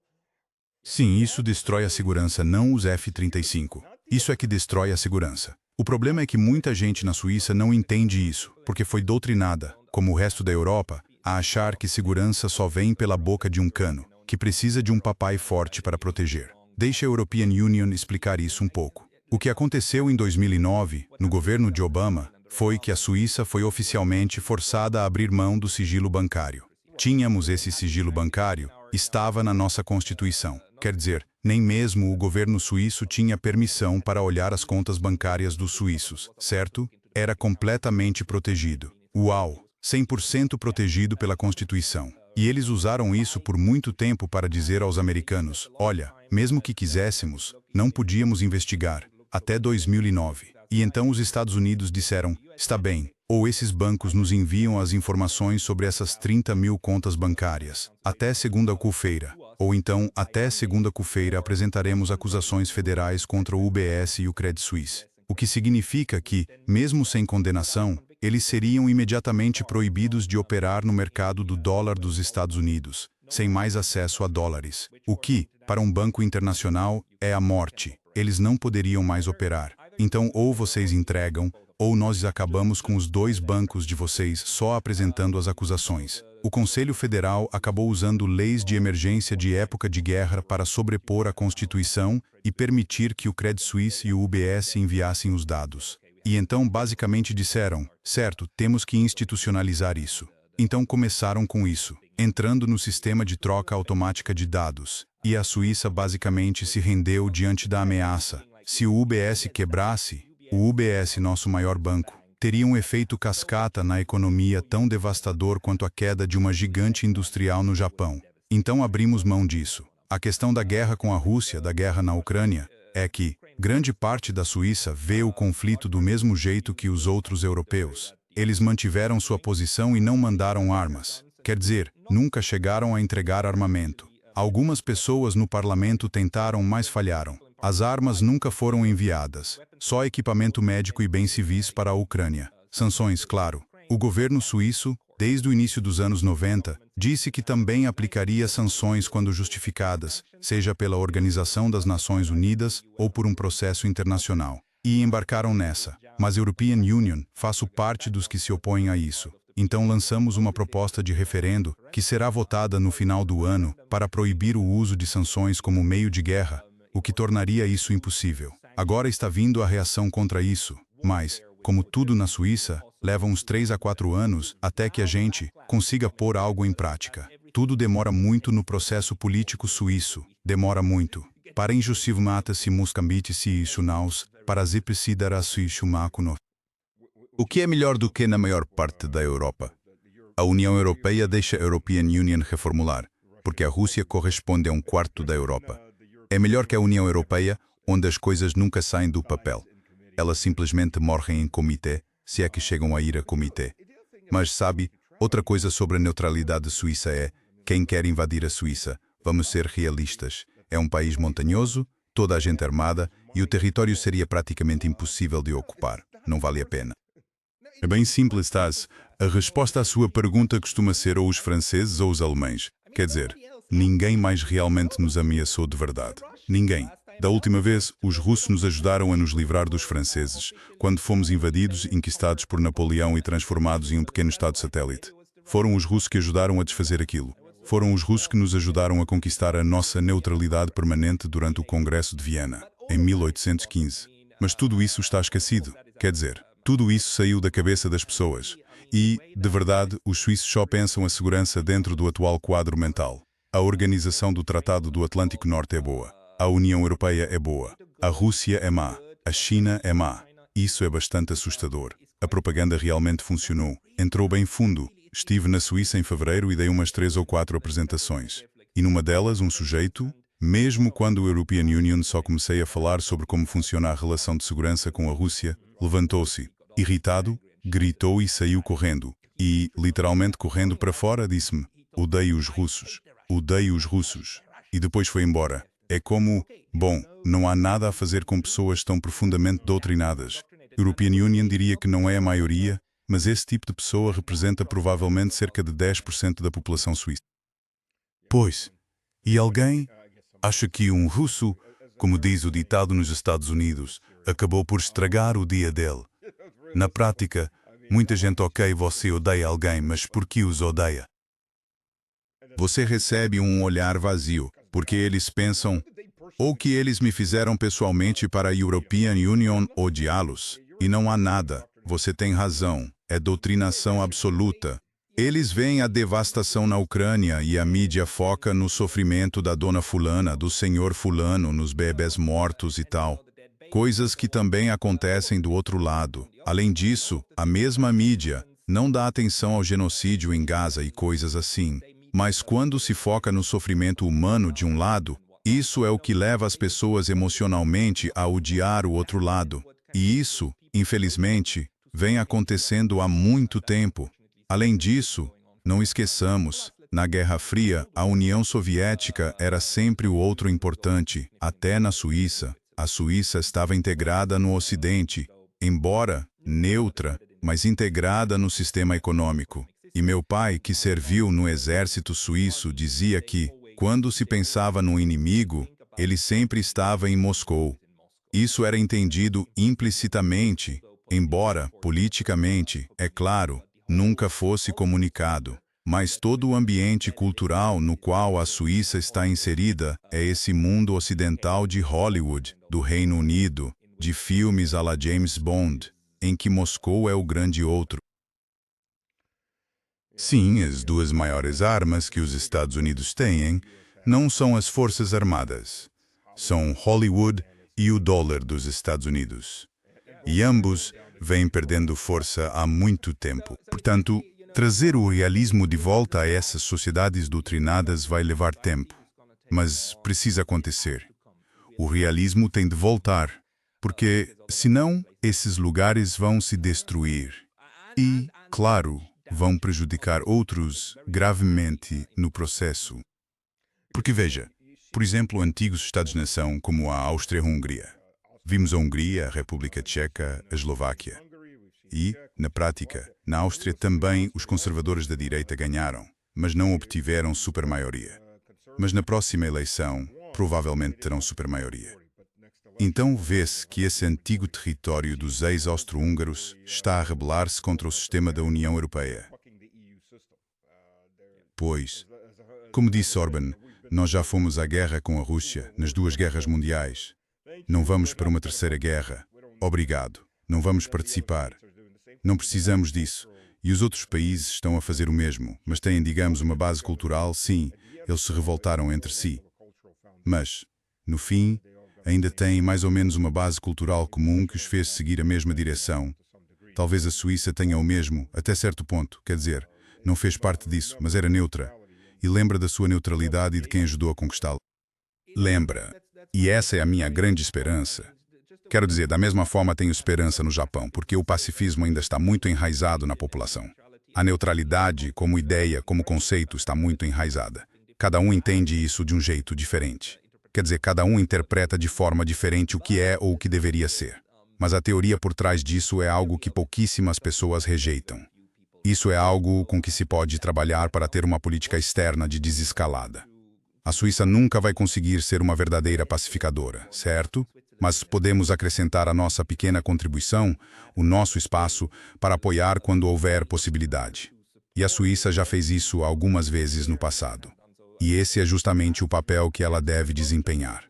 Sim, isso destrói a segurança, não os F-35. Isso é que destrói a segurança. O problema é que muita gente na Suíça não entende isso, porque foi doutrinada, como o resto da Europa, a achar que segurança só vem pela boca de um cano, que precisa de um papai forte para proteger. Deixa a European Union explicar isso um pouco. O que aconteceu em 2009, no governo de Obama, foi que a Suíça foi oficialmente forçada a abrir mão do sigilo bancário. Tínhamos esse sigilo bancário, estava na nossa Constituição. Quer dizer, nem mesmo o governo suíço tinha permissão para olhar as contas bancárias dos suíços, certo? Era completamente protegido. Uau! 100% protegido pela Constituição. E eles usaram isso por muito tempo para dizer aos americanos, olha, mesmo que quiséssemos, não podíamos investigar, até 2009. E então os Estados Unidos disseram, está bem, ou esses bancos nos enviam as informações sobre essas 30 mil contas bancárias, até segunda-feira, ou então, até segunda-feira apresentaremos acusações federais contra o UBS e o Credit Suisse. O que significa que, mesmo sem condenação, eles seriam imediatamente proibidos de operar no mercado do dólar dos Estados Unidos, sem mais acesso a dólares. O que, para um banco internacional, é a morte. Eles não poderiam mais operar. Então, ou vocês entregam, ou nós acabamos com os dois bancos de vocês só apresentando as acusações. O Conselho Federal acabou usando leis de emergência de época de guerra para sobrepor a Constituição e permitir que o Credit Suisse e o UBS enviassem os dados. E então basicamente disseram, certo, temos que institucionalizar isso. Então começaram com isso, entrando no sistema de troca automática de dados. E a Suíça basicamente se rendeu diante da ameaça. Se o UBS quebrasse, o UBS, nosso maior banco, teria um efeito cascata na economia tão devastador quanto a queda de uma gigante industrial no Japão. Então abrimos mão disso. A questão da guerra com a Rússia, da guerra na Ucrânia, é que grande parte da Suíça vê o conflito do mesmo jeito que os outros europeus. Eles mantiveram sua posição e não mandaram armas. Quer dizer, nunca chegaram a entregar armamento. Algumas pessoas no parlamento tentaram, mas falharam. As armas nunca foram enviadas. Só equipamento médico e bens civis para a Ucrânia. Sanções, claro. O governo suíço, desde o início dos anos 90, disse que também aplicaria sanções quando justificadas, seja pela Organização das Nações Unidas ou por um processo internacional. E embarcaram nessa. Mas a European Union, faço parte dos que se opõem a isso. Então lançamos uma proposta de referendo, que será votada no final do ano, para proibir o uso de sanções como meio de guerra, o que tornaria isso impossível. Agora está vindo a reação contra isso, mas, como tudo na Suíça, leva uns 3 a 4 anos até que a gente consiga pôr algo em prática. Tudo demora muito no processo político suíço, demora muito. Para injustiçar-se muscambite-se isso naus, para zipsidar a suíço macuno. O que é melhor do que na maior parte da Europa? A União Europeia deixa a European Union reformular, porque a Rússia corresponde a um quarto da Europa. É melhor que a União Europeia, onde as coisas nunca saem do papel. Elas simplesmente morrem em comitê, se é que chegam a ir a comitê. Mas sabe, outra coisa sobre a neutralidade suíça é, quem quer invadir a Suíça, vamos ser realistas. É um país montanhoso, toda a gente armada, e o território seria praticamente impossível de ocupar. Não vale a pena. É bem simples, Taz. A resposta à sua pergunta costuma ser ou os franceses ou os alemães. Quer dizer, ninguém mais realmente nos ameaçou de verdade. Ninguém. Da última vez, os russos nos ajudaram a nos livrar dos franceses, quando fomos invadidos, inquistados por Napoleão e transformados em um pequeno estado satélite. Foram os russos que ajudaram a desfazer aquilo. Foram os russos que nos ajudaram a conquistar a nossa neutralidade permanente durante o Congresso de Viena, em 1815. Mas tudo isso está esquecido. Quer dizer, tudo isso saiu da cabeça das pessoas. E, de verdade, os suíços só pensam a segurança dentro do atual quadro mental. A organização do Tratado do Atlântico Norte é boa. A União Europeia é boa. A Rússia é má. A China é má. Isso é bastante assustador. A propaganda realmente funcionou. Entrou bem fundo. Estive na Suíça em fevereiro e dei umas 3 ou 4 apresentações. E numa delas, um sujeito, mesmo quando a European Union só comecei a falar sobre como funciona a relação de segurança com a Rússia, levantou-se, irritado, gritou e saiu correndo. E, literalmente correndo para fora, disse-me, odeio os russos. Odeio os russos. E depois foi embora. É como, bom, não há nada a fazer com pessoas tão profundamente doutrinadas. A European Union diria que não é a maioria, mas esse tipo de pessoa representa provavelmente cerca de 10% da população suíça. Pois, e alguém acha que um russo, como diz o ditado nos Estados Unidos, acabou por estragar o dia dele. Na prática, muita gente você odeia alguém, mas por que os odeia? Você recebe um olhar vazio, porque eles pensam, ou que eles me fizeram pessoalmente para a European Union odiá-los. E não há nada. Você tem razão. É doutrinação absoluta. Eles veem a devastação na Ucrânia e a mídia foca no sofrimento da dona fulana, do senhor fulano, nos bebés mortos e tal. Coisas que também acontecem do outro lado. Além disso, a mesma mídia não dá atenção ao genocídio em Gaza e coisas assim. Mas quando se foca no sofrimento humano de um lado, isso é o que leva as pessoas emocionalmente a odiar o outro lado. E isso, infelizmente, vem acontecendo há muito tempo. Além disso, não esqueçamos, na Guerra Fria, a União Soviética era sempre o outro importante, até na Suíça. A Suíça estava integrada no Ocidente, embora neutra, mas integrada no sistema econômico. E meu pai, que serviu no exército suíço, dizia que, quando se pensava no inimigo, ele sempre estava em Moscou. Isso era entendido implicitamente, embora, politicamente, é claro, nunca fosse comunicado. Mas todo o ambiente cultural no qual a Suíça está inserida é esse mundo ocidental de Hollywood, do Reino Unido, de filmes à la James Bond, em que Moscou é o grande outro. Sim, as duas maiores armas que os Estados Unidos têm não são as Forças Armadas. São Hollywood e o dólar dos Estados Unidos. E ambos vêm perdendo força há muito tempo. Portanto, trazer o realismo de volta a essas sociedades doutrinadas vai levar tempo. Mas precisa acontecer. O realismo tem de voltar, porque, senão, esses lugares vão se destruir. E, claro, vão prejudicar outros gravemente no processo. Porque veja, por exemplo, antigos Estados-nação como a Áustria-Hungria. Vimos a Hungria, a República Tcheca, a Eslováquia. E, na prática, na Áustria também os conservadores da direita ganharam, mas não obtiveram supermaioria. Mas na próxima eleição, provavelmente terão supermaioria. Então vê-se que esse antigo território dos ex-austro-húngaros está a rebelar-se contra o sistema da União Europeia. Pois, como disse Orbán, nós já fomos à guerra com a Rússia nas duas guerras mundiais. Não vamos para uma terceira guerra. Obrigado. Não vamos participar. Não precisamos disso. E os outros países estão a fazer o mesmo, mas têm, digamos, uma base cultural, sim, eles se revoltaram entre si. Mas, no fim, ainda têm mais ou menos uma base cultural comum que os fez seguir a mesma direção. Talvez a Suíça tenha o mesmo, até certo ponto, quer dizer, não fez parte disso, mas era neutra. E lembra da sua neutralidade e de quem ajudou a conquistá-la. Lembra. E essa é a minha grande esperança. Quero dizer, da mesma forma tenho esperança no Japão, porque o pacifismo ainda está muito enraizado na população. A neutralidade, como ideia, como conceito, está muito enraizada. Cada um entende isso de um jeito diferente. Quer dizer, cada um interpreta de forma diferente o que é ou o que deveria ser. Mas a teoria por trás disso é algo que pouquíssimas pessoas rejeitam. Isso é algo com que se pode trabalhar para ter uma política externa de desescalada. A Suíça nunca vai conseguir ser uma verdadeira pacificadora, certo? Mas podemos acrescentar a nossa pequena contribuição, o nosso espaço, para apoiar quando houver possibilidade. E a Suíça já fez isso algumas vezes no passado. E esse é justamente o papel que ela deve desempenhar.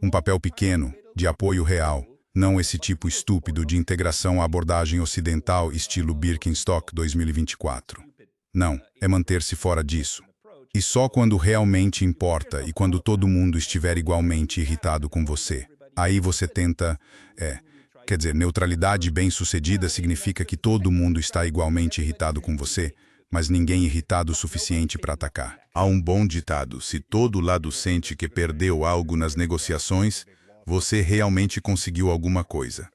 Um papel pequeno, de apoio real, não esse tipo estúpido de integração à abordagem ocidental estilo Birkenstock 2024. Não, é manter-se fora disso. E só quando realmente importa e quando todo mundo estiver igualmente irritado com você, aí você tenta, quer dizer, neutralidade bem-sucedida significa que todo mundo está igualmente irritado com você, mas ninguém irritado o suficiente para atacar. Há um bom ditado: se todo lado sente que perdeu algo nas negociações, você realmente conseguiu alguma coisa.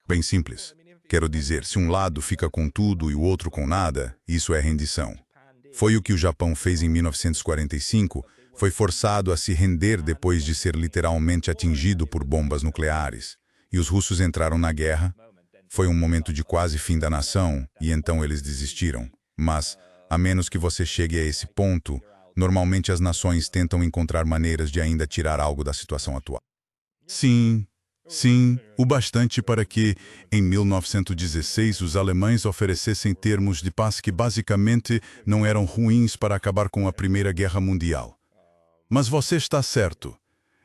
Bem simples. Quero dizer, se um lado fica com tudo e o outro com nada, isso é rendição. Foi o que o Japão fez em 1945, foi forçado a se render depois de ser literalmente atingido por bombas nucleares. E os russos entraram na guerra. Foi um momento de quase fim da nação, e então eles desistiram. Mas, a menos que você chegue a esse ponto, normalmente as nações tentam encontrar maneiras de ainda tirar algo da situação atual. Sim, o bastante para que, em 1916, os alemães oferecessem termos de paz que basicamente não eram ruins para acabar com a Primeira Guerra Mundial. Mas você está certo.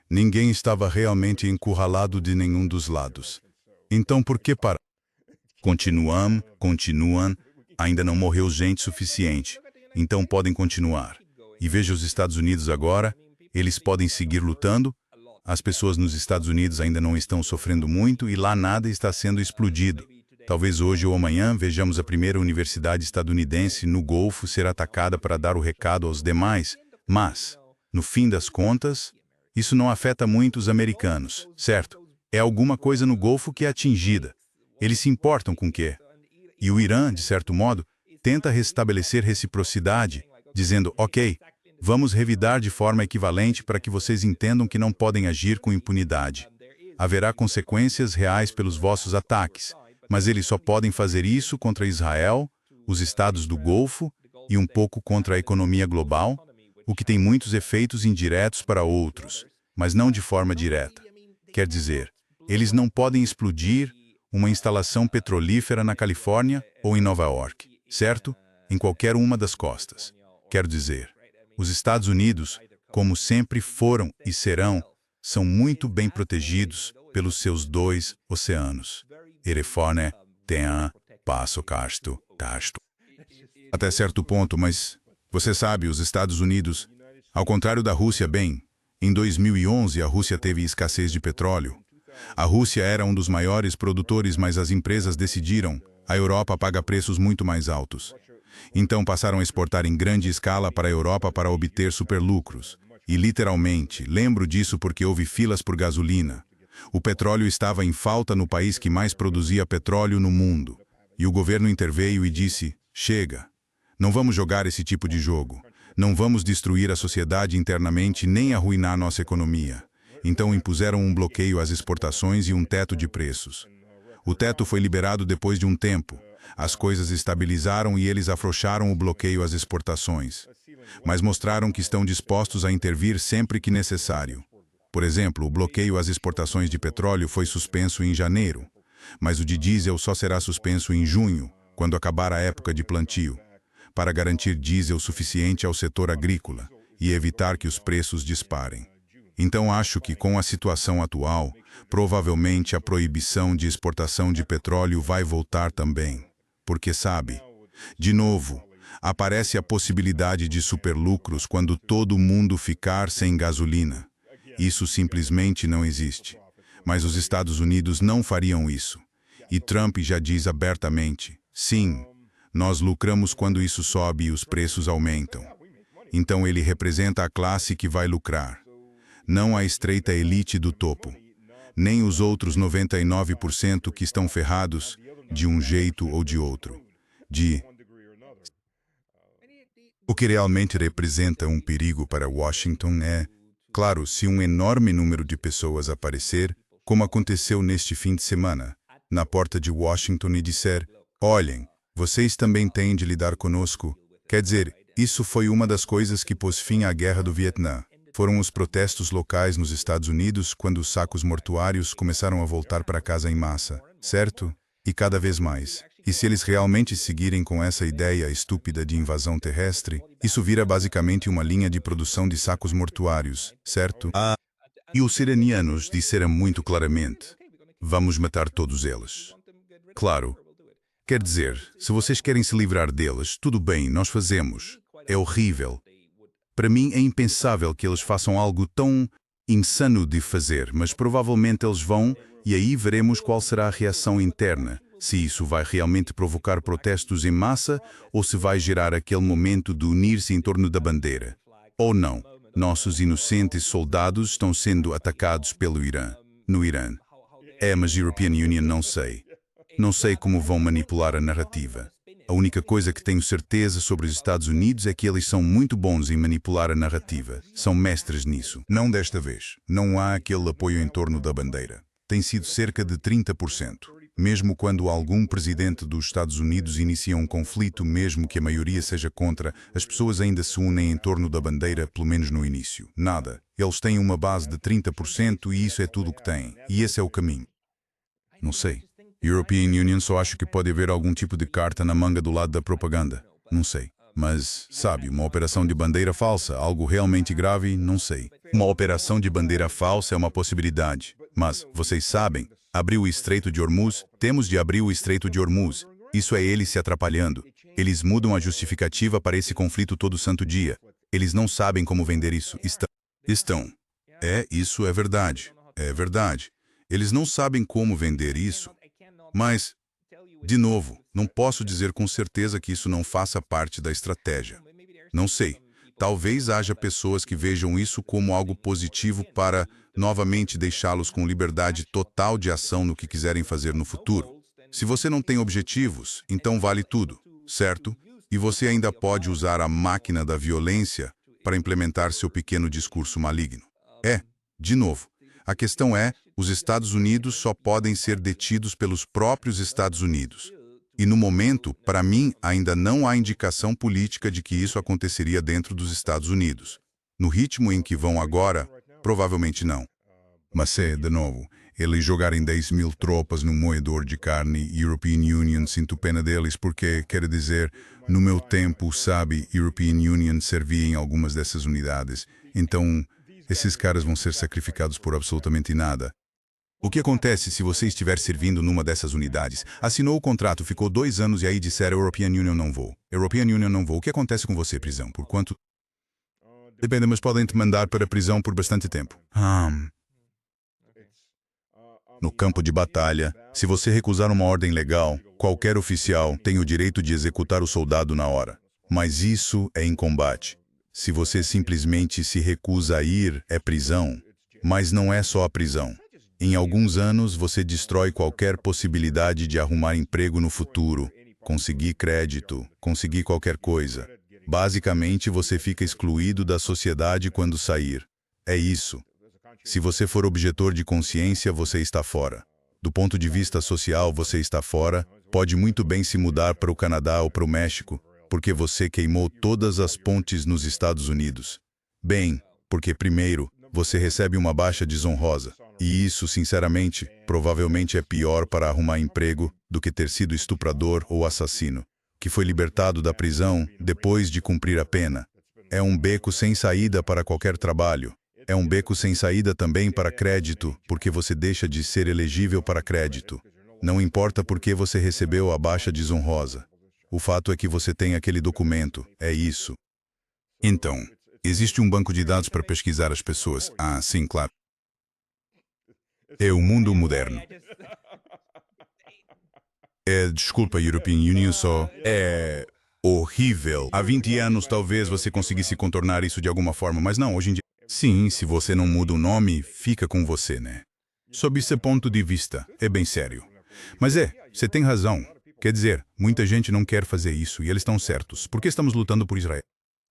Ninguém estava realmente encurralado de nenhum dos lados. Então por que parar? Continuam, ainda não morreu gente suficiente. Então podem continuar. E veja os Estados Unidos agora, eles podem seguir lutando. As pessoas nos Estados Unidos ainda não estão sofrendo muito e lá nada está sendo explodido. Talvez hoje ou amanhã vejamos a primeira universidade estadunidense no Golfo ser atacada para dar o recado aos demais, mas, no fim das contas, isso não afeta muito os americanos, certo? É alguma coisa no Golfo que é atingida. Eles se importam com o quê? E o Irã, de certo modo, tenta restabelecer reciprocidade, dizendo, ok, vamos revidar de forma equivalente para que vocês entendam que não podem agir com impunidade. Haverá consequências reais pelos vossos ataques, mas eles só podem fazer isso contra Israel, os estados do Golfo e um pouco contra a economia global, o que tem muitos efeitos indiretos para outros, mas não de forma direta. Quer dizer, eles não podem explodir uma instalação petrolífera na Califórnia ou em Nova York, certo? Em qualquer uma das costas. Quero dizer, os Estados Unidos, como sempre foram e serão, são muito bem protegidos pelos seus dois oceanos. Erefone, Tean, Passo Casto, Tasto. Até certo ponto, mas você sabe, os Estados Unidos, ao contrário da Rússia, bem, em 2011 a Rússia teve escassez de petróleo. A Rússia era um dos maiores produtores, mas as empresas decidiram, a Europa paga preços muito mais altos. Então passaram a exportar em grande escala para a Europa para obter superlucros. E literalmente, lembro disso porque houve filas por gasolina. O petróleo estava em falta no país que mais produzia petróleo no mundo. E o governo interveio e disse, chega, não vamos jogar esse tipo de jogo. Não vamos destruir a sociedade internamente nem arruinar nossa economia. Então impuseram um bloqueio às exportações e um teto de preços. O teto foi liberado depois de um tempo. As coisas estabilizaram e eles afrouxaram o bloqueio às exportações. Mas mostraram que estão dispostos a intervir sempre que necessário. Por exemplo, o bloqueio às exportações de petróleo foi suspenso em janeiro, mas o de diesel só será suspenso em junho, quando acabar a época de plantio, para garantir diesel suficiente ao setor agrícola e evitar que os preços disparem. Então acho que com a situação atual, provavelmente a proibição de exportação de petróleo vai voltar também. Porque sabe, de novo, aparece a possibilidade de superlucros quando todo mundo ficar sem gasolina. Isso simplesmente não existe. Mas os Estados Unidos não fariam isso. E Trump já diz abertamente, sim, nós lucramos quando isso sobe e os preços aumentam. Então ele representa a classe que vai lucrar. Não a estreita elite do topo, nem os outros 99% que estão ferrados de um jeito ou de outro. O que realmente representa um perigo para Washington é, claro, se um enorme número de pessoas aparecer, como aconteceu neste fim de semana, na porta de Washington e disser, olhem, vocês também têm de lidar conosco. Quer dizer, isso foi uma das coisas que pôs fim à guerra do Vietnã. Foram os protestos locais nos Estados Unidos quando os sacos mortuários começaram a voltar para casa em massa, certo? E cada vez mais. E se eles realmente seguirem com essa ideia estúpida de invasão terrestre, isso vira basicamente uma linha de produção de sacos mortuários, certo? E os iranianos disseram muito claramente, vamos matar todos eles. Claro. Quer dizer, se vocês querem se livrar deles, tudo bem, nós fazemos. É horrível. Para mim é impensável que eles façam algo tão insano de fazer, mas provavelmente eles vão, e aí veremos qual será a reação interna, se isso vai realmente provocar protestos em massa ou se vai gerar aquele momento de unir-se em torno da bandeira. Ou não, nossos inocentes soldados estão sendo atacados pelo Irã, no Irã. Mas a European Union não sei. Não sei como vão manipular a narrativa. A única coisa que tenho certeza sobre os Estados Unidos é que eles são muito bons em manipular a narrativa. São mestres nisso. Não desta vez. Não há aquele apoio em torno da bandeira. Tem sido cerca de 30%. Mesmo quando algum presidente dos Estados Unidos inicia um conflito, mesmo que a maioria seja contra, as pessoas ainda se unem em torno da bandeira, pelo menos no início. Nada. Eles têm uma base de 30% e isso é tudo o que têm. E esse é o caminho. Não sei. European Union só acho que pode haver algum tipo de carta na manga do lado da propaganda. Não sei. Mas, sabe, uma operação de bandeira falsa, algo realmente grave, não sei. Uma operação de bandeira falsa é uma possibilidade. Mas, vocês sabem, abrir o Estreito de Hormuz, temos de abrir o Estreito de Hormuz. Isso é eles se atrapalhando. Eles mudam a justificativa para esse conflito todo santo dia. Eles não sabem como vender isso. Estão. Isso é verdade. É verdade. Eles não sabem como vender isso. Mas, De novo, não posso dizer com certeza que isso não faça parte da estratégia. Não sei. Talvez haja pessoas que vejam isso como algo positivo para, novamente, deixá-los com liberdade total de ação no que quiserem fazer no futuro. Se você não tem objetivos, então vale tudo, certo? E você ainda pode usar a máquina da violência para implementar seu pequeno discurso maligno. De novo, a questão é, os Estados Unidos só podem ser detidos pelos próprios Estados Unidos. E no momento, para mim, ainda não há indicação política de que isso aconteceria dentro dos Estados Unidos. No ritmo em que vão agora, provavelmente não. Mas de novo, eles jogarem 10.000 tropas num moedor de carne, European Union, sinto pena deles, porque, quer dizer, no meu tempo, sabe, European Union servia em algumas dessas unidades. Então, esses caras vão ser sacrificados por absolutamente nada. O que acontece se você estiver servindo numa dessas unidades? Assinou o contrato, ficou 2 anos e aí disseram European Union não vou. European Union não vou. O que acontece com você, prisão? Por quanto? Depende, mas podem te mandar para a prisão por bastante tempo. No campo de batalha, se você recusar uma ordem legal, qualquer oficial tem o direito de executar o soldado na hora. Mas isso é em combate. Se você simplesmente se recusa a ir, é prisão. Mas não é só a prisão. Em alguns anos, você destrói qualquer possibilidade de arrumar emprego no futuro, conseguir crédito, conseguir qualquer coisa. Basicamente, você fica excluído da sociedade quando sair. É isso. Se você for objetor de consciência, você está fora. Do ponto de vista social, você está fora. Pode muito bem se mudar para o Canadá ou para o México, porque você queimou todas as pontes nos Estados Unidos. Bem, porque primeiro, você recebe uma baixa desonrosa. E isso, sinceramente, provavelmente é pior para arrumar emprego do que ter sido estuprador ou assassino, que foi libertado da prisão depois de cumprir a pena. É um beco sem saída para qualquer trabalho. É um beco sem saída também para crédito, porque você deixa de ser elegível para crédito. Não importa por que você recebeu a baixa desonrosa. O fato é que você tem aquele documento. É isso. Então, existe um banco de dados para pesquisar as pessoas. Sim, claro. É o mundo moderno. Desculpa, European Union só. É horrível. Há 20 anos talvez você conseguisse contornar isso de alguma forma, mas não, hoje em dia. Sim, se você não muda o nome, fica com você, né? Sob esse ponto de vista, é bem sério. Mas você tem razão. Quer dizer, muita gente não quer fazer isso e eles estão certos. Por que estamos lutando por Israel?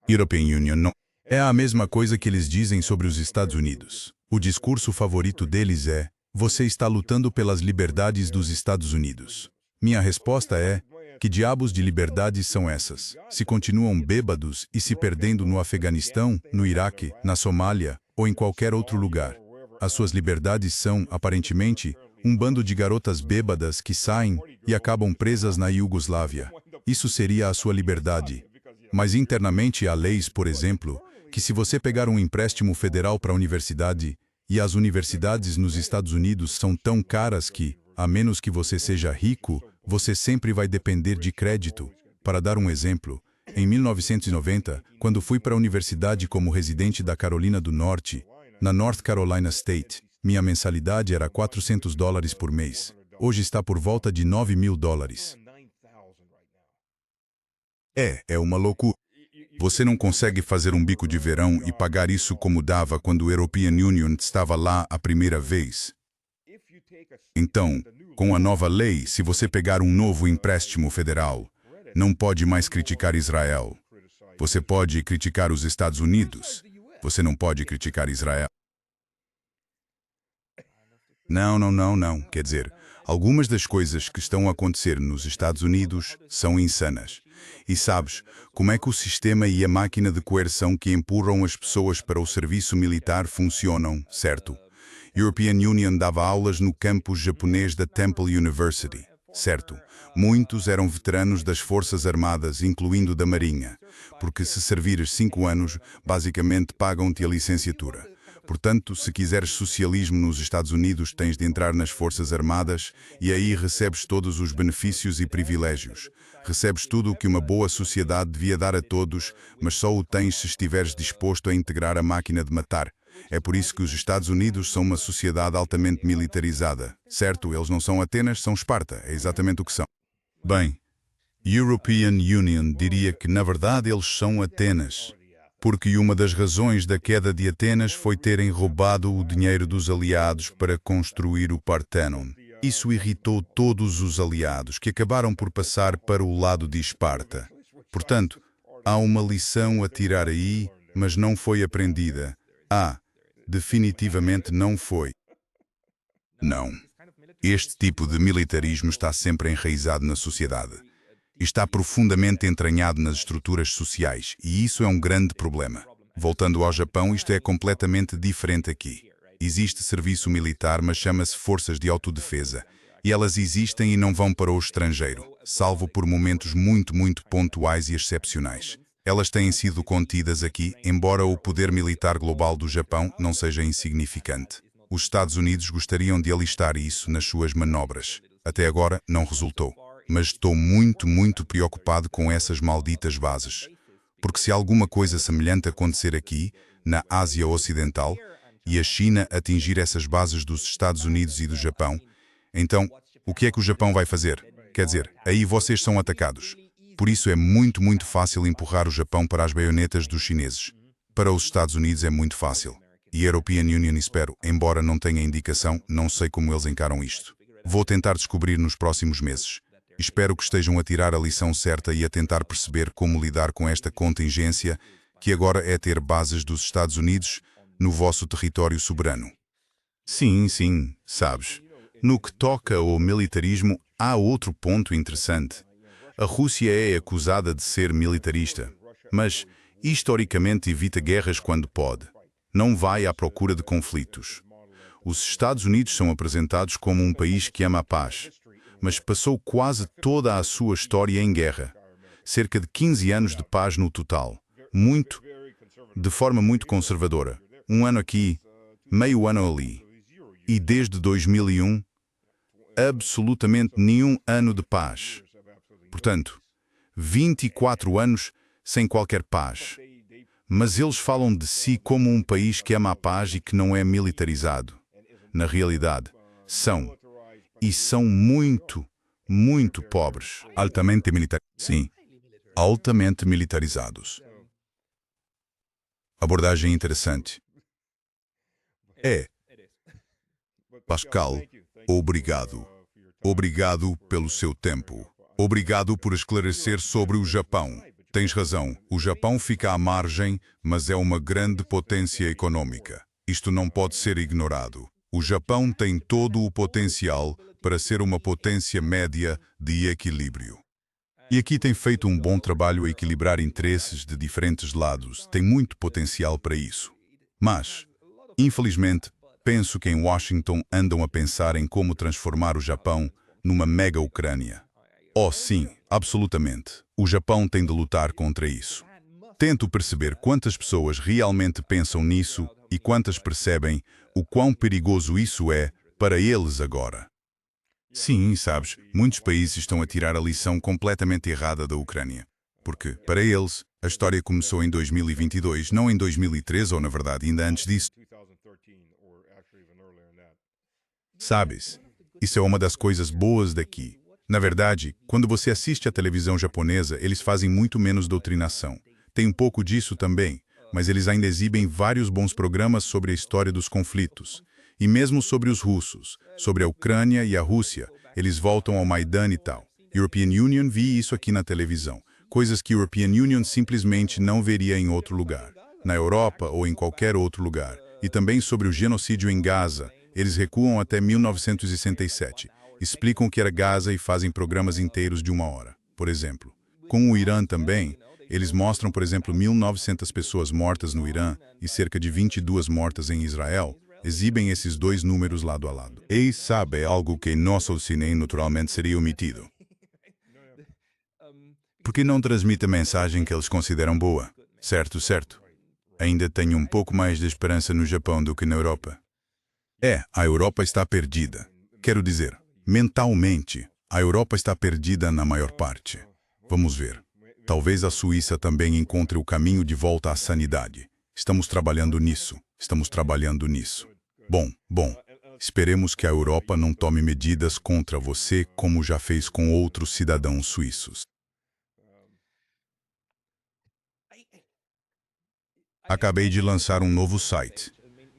European Union não. É a mesma coisa que eles dizem sobre os Estados Unidos. O discurso favorito deles é: você está lutando pelas liberdades dos Estados Unidos. Minha resposta é: que diabos de liberdades são essas? Se continuam bêbados e se perdendo no Afeganistão, no Iraque, na Somália ou em qualquer outro lugar. As suas liberdades são, aparentemente, um bando de garotas bêbadas que saem e acabam presas na Iugoslávia. Isso seria a sua liberdade. Mas internamente há leis, por exemplo, que se você pegar um empréstimo federal para a universidade, e as universidades nos Estados Unidos são tão caras que, a menos que você seja rico, você sempre vai depender de crédito. Para dar um exemplo, em 1990, quando fui para a universidade como residente da Carolina do Norte, na North Carolina State, minha mensalidade era $400 por mês. Hoje está por volta de $9.000. É uma loucura. Você não consegue fazer um bico de verão e pagar isso como dava quando o European Union estava lá a primeira vez. Então, com a nova lei, se você pegar um novo empréstimo federal, não pode mais criticar Israel. Você pode criticar os Estados Unidos. Você não pode criticar Israel. Não. Quer dizer, algumas das coisas que estão a acontecer nos Estados Unidos são insanas. E sabes, como é que o sistema e a máquina de coerção que empurram as pessoas para o serviço militar funcionam, certo? European Union dava aulas no campus japonês da Temple University, certo? Muitos eram veteranos das Forças Armadas, incluindo da Marinha, porque se servires 5 anos, basicamente pagam-te a licenciatura. Portanto, se quiseres socialismo nos Estados Unidos, tens de entrar nas Forças Armadas e aí recebes todos os benefícios e privilégios. Recebes tudo o que uma boa sociedade devia dar a todos, mas só o tens se estiveres disposto a integrar a máquina de matar. É por isso que os Estados Unidos são uma sociedade altamente militarizada. Certo, eles não são Atenas, são Esparta. É exatamente o que são. Bem, European Union diria que, na verdade, eles são Atenas, porque uma das razões da queda de Atenas foi terem roubado o dinheiro dos aliados para construir o Parthenon. Isso irritou todos os aliados, que acabaram por passar para o lado de Esparta. Portanto, há uma lição a tirar aí, mas não foi aprendida. Definitivamente não foi. Não. Este tipo de militarismo está sempre enraizado na sociedade. Está profundamente entranhado nas estruturas sociais, e isso é um grande problema. Voltando ao Japão, isto é completamente diferente aqui. Existe serviço militar, mas chama-se forças de autodefesa, e elas existem e não vão para o estrangeiro, salvo por momentos muito pontuais e excepcionais. Elas têm sido contidas aqui, embora o poder militar global do Japão não seja insignificante. Os Estados Unidos gostariam de alistar isso nas suas manobras. Até agora não resultou. Mas estou muito preocupado com essas malditas bases. Porque se alguma coisa semelhante acontecer aqui, na Ásia Ocidental, e a China atingir essas bases dos Estados Unidos e do Japão, então, o que é que o Japão vai fazer? Quer dizer, aí vocês são atacados. Por isso é muito fácil empurrar o Japão para as baionetas dos chineses. Para os Estados Unidos é muito fácil. E a European Union, espero, embora não tenha indicação, não sei como eles encaram isto. Vou tentar descobrir nos próximos meses. Espero que estejam a tirar a lição certa e a tentar perceber como lidar com esta contingência, que agora é ter bases dos Estados Unidos no vosso território soberano. Sim, sabes. No que toca ao militarismo, há outro ponto interessante. A Rússia é acusada de ser militarista, mas historicamente evita guerras quando pode. Não vai à procura de conflitos. Os Estados Unidos são apresentados como um país que ama a paz, mas passou quase toda a sua história em guerra. Cerca de 15 anos de paz no total. De forma muito conservadora. Um ano aqui, meio ano ali. E desde 2001, absolutamente nenhum ano de paz. Portanto, 24 anos sem qualquer paz. Mas eles falam de si como um país que ama a paz e que não é militarizado. Na realidade, são muito pobres. Altamente militarizados. Abordagem interessante. Pascal, obrigado. Obrigado pelo seu tempo. Obrigado por esclarecer sobre o Japão. Tens razão, o Japão fica à margem, mas é uma grande potência econômica. Isto não pode ser ignorado. O Japão tem todo o potencial para ser uma potência média de equilíbrio. E aqui tem feito um bom trabalho a equilibrar interesses de diferentes lados. Tem muito potencial para isso. Mas, infelizmente, penso que em Washington andam a pensar em como transformar o Japão numa mega Ucrânia. Oh, sim, absolutamente. O Japão tem de lutar contra isso. Tento perceber quantas pessoas realmente pensam nisso e quantas percebem o quão perigoso isso é para eles agora. Sim, sabes, muitos países estão a tirar a lição completamente errada da Ucrânia. Porque, para eles, a história começou em 2022, não em 2013 ou, na verdade, ainda antes disso. Sabes, isso é uma das coisas boas daqui. Na verdade, quando você assiste à televisão japonesa, eles fazem muito menos doutrinação. Tem um pouco disso também, mas eles ainda exibem vários bons programas sobre a história dos conflitos. E mesmo sobre os russos, sobre a Ucrânia e a Rússia, eles voltam ao Maidan e tal. European Union vi isso aqui na televisão. Coisas que European Union simplesmente não veria em outro lugar. Na Europa ou em qualquer outro lugar. E também sobre o genocídio em Gaza. Eles recuam até 1967. Explicam o que era Gaza e fazem programas inteiros de 1 hora. Por exemplo, com o Irã também, eles mostram, por exemplo, 1.900 pessoas mortas no Irã e cerca de 22 mortas em Israel. Exibem esses dois números lado a lado. E sabe, é algo que em nosso cinema naturalmente seria omitido. Porque não transmite a mensagem que eles consideram boa. Certo. Ainda tenho um pouco mais de esperança no Japão do que na Europa. A Europa está perdida. Quero dizer, mentalmente, a Europa está perdida na maior parte. Vamos ver. Talvez a Suíça também encontre o caminho de volta à sanidade. Estamos trabalhando nisso. Bom. Esperemos que a Europa não tome medidas contra você como já fez com outros cidadãos suíços. Acabei de lançar um novo site.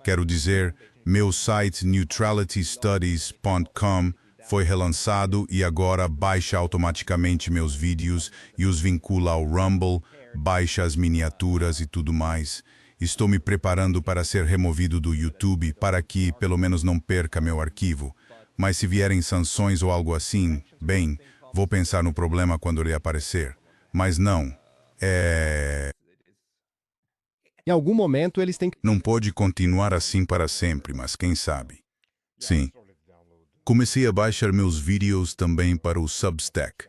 Quero dizer, meu site neutralitystudies.com foi relançado e agora baixa automaticamente meus vídeos e os vincula ao Rumble, baixa as miniaturas e tudo mais. Estou me preparando para ser removido do YouTube para que, pelo menos, não perca meu arquivo. Mas se vierem sanções ou algo assim, bem, vou pensar no problema quando ele aparecer. Mas não. Em algum momento eles têm que... Não pode continuar assim para sempre, mas quem sabe? Sim. Comecei a baixar meus vídeos também para o Substack,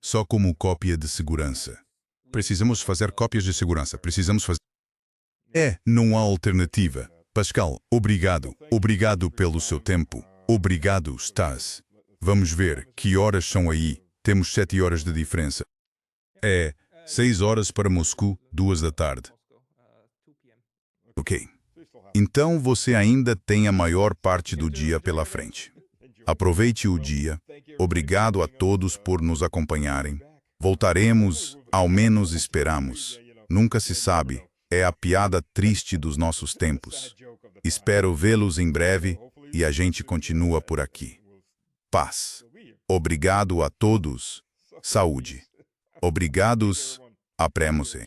só como cópia de segurança. Precisamos fazer cópias de segurança, precisamos fazer... Não há alternativa. Pascal, obrigado. Obrigado pelo seu tempo. Obrigado, Stas. Vamos ver, que horas são aí? Temos 7 horas de diferença. 6 horas para Moscou, 2 da tarde. Ok. Então você ainda tem a maior parte do dia pela frente. Aproveite o dia. Obrigado a todos por nos acompanharem. Voltaremos, ao menos esperamos. Nunca se sabe. É a piada triste dos nossos tempos. Espero vê-los em breve e a gente continua por aqui. Paz. Obrigado a todos. Saúde. Obrigados. Apremos-se.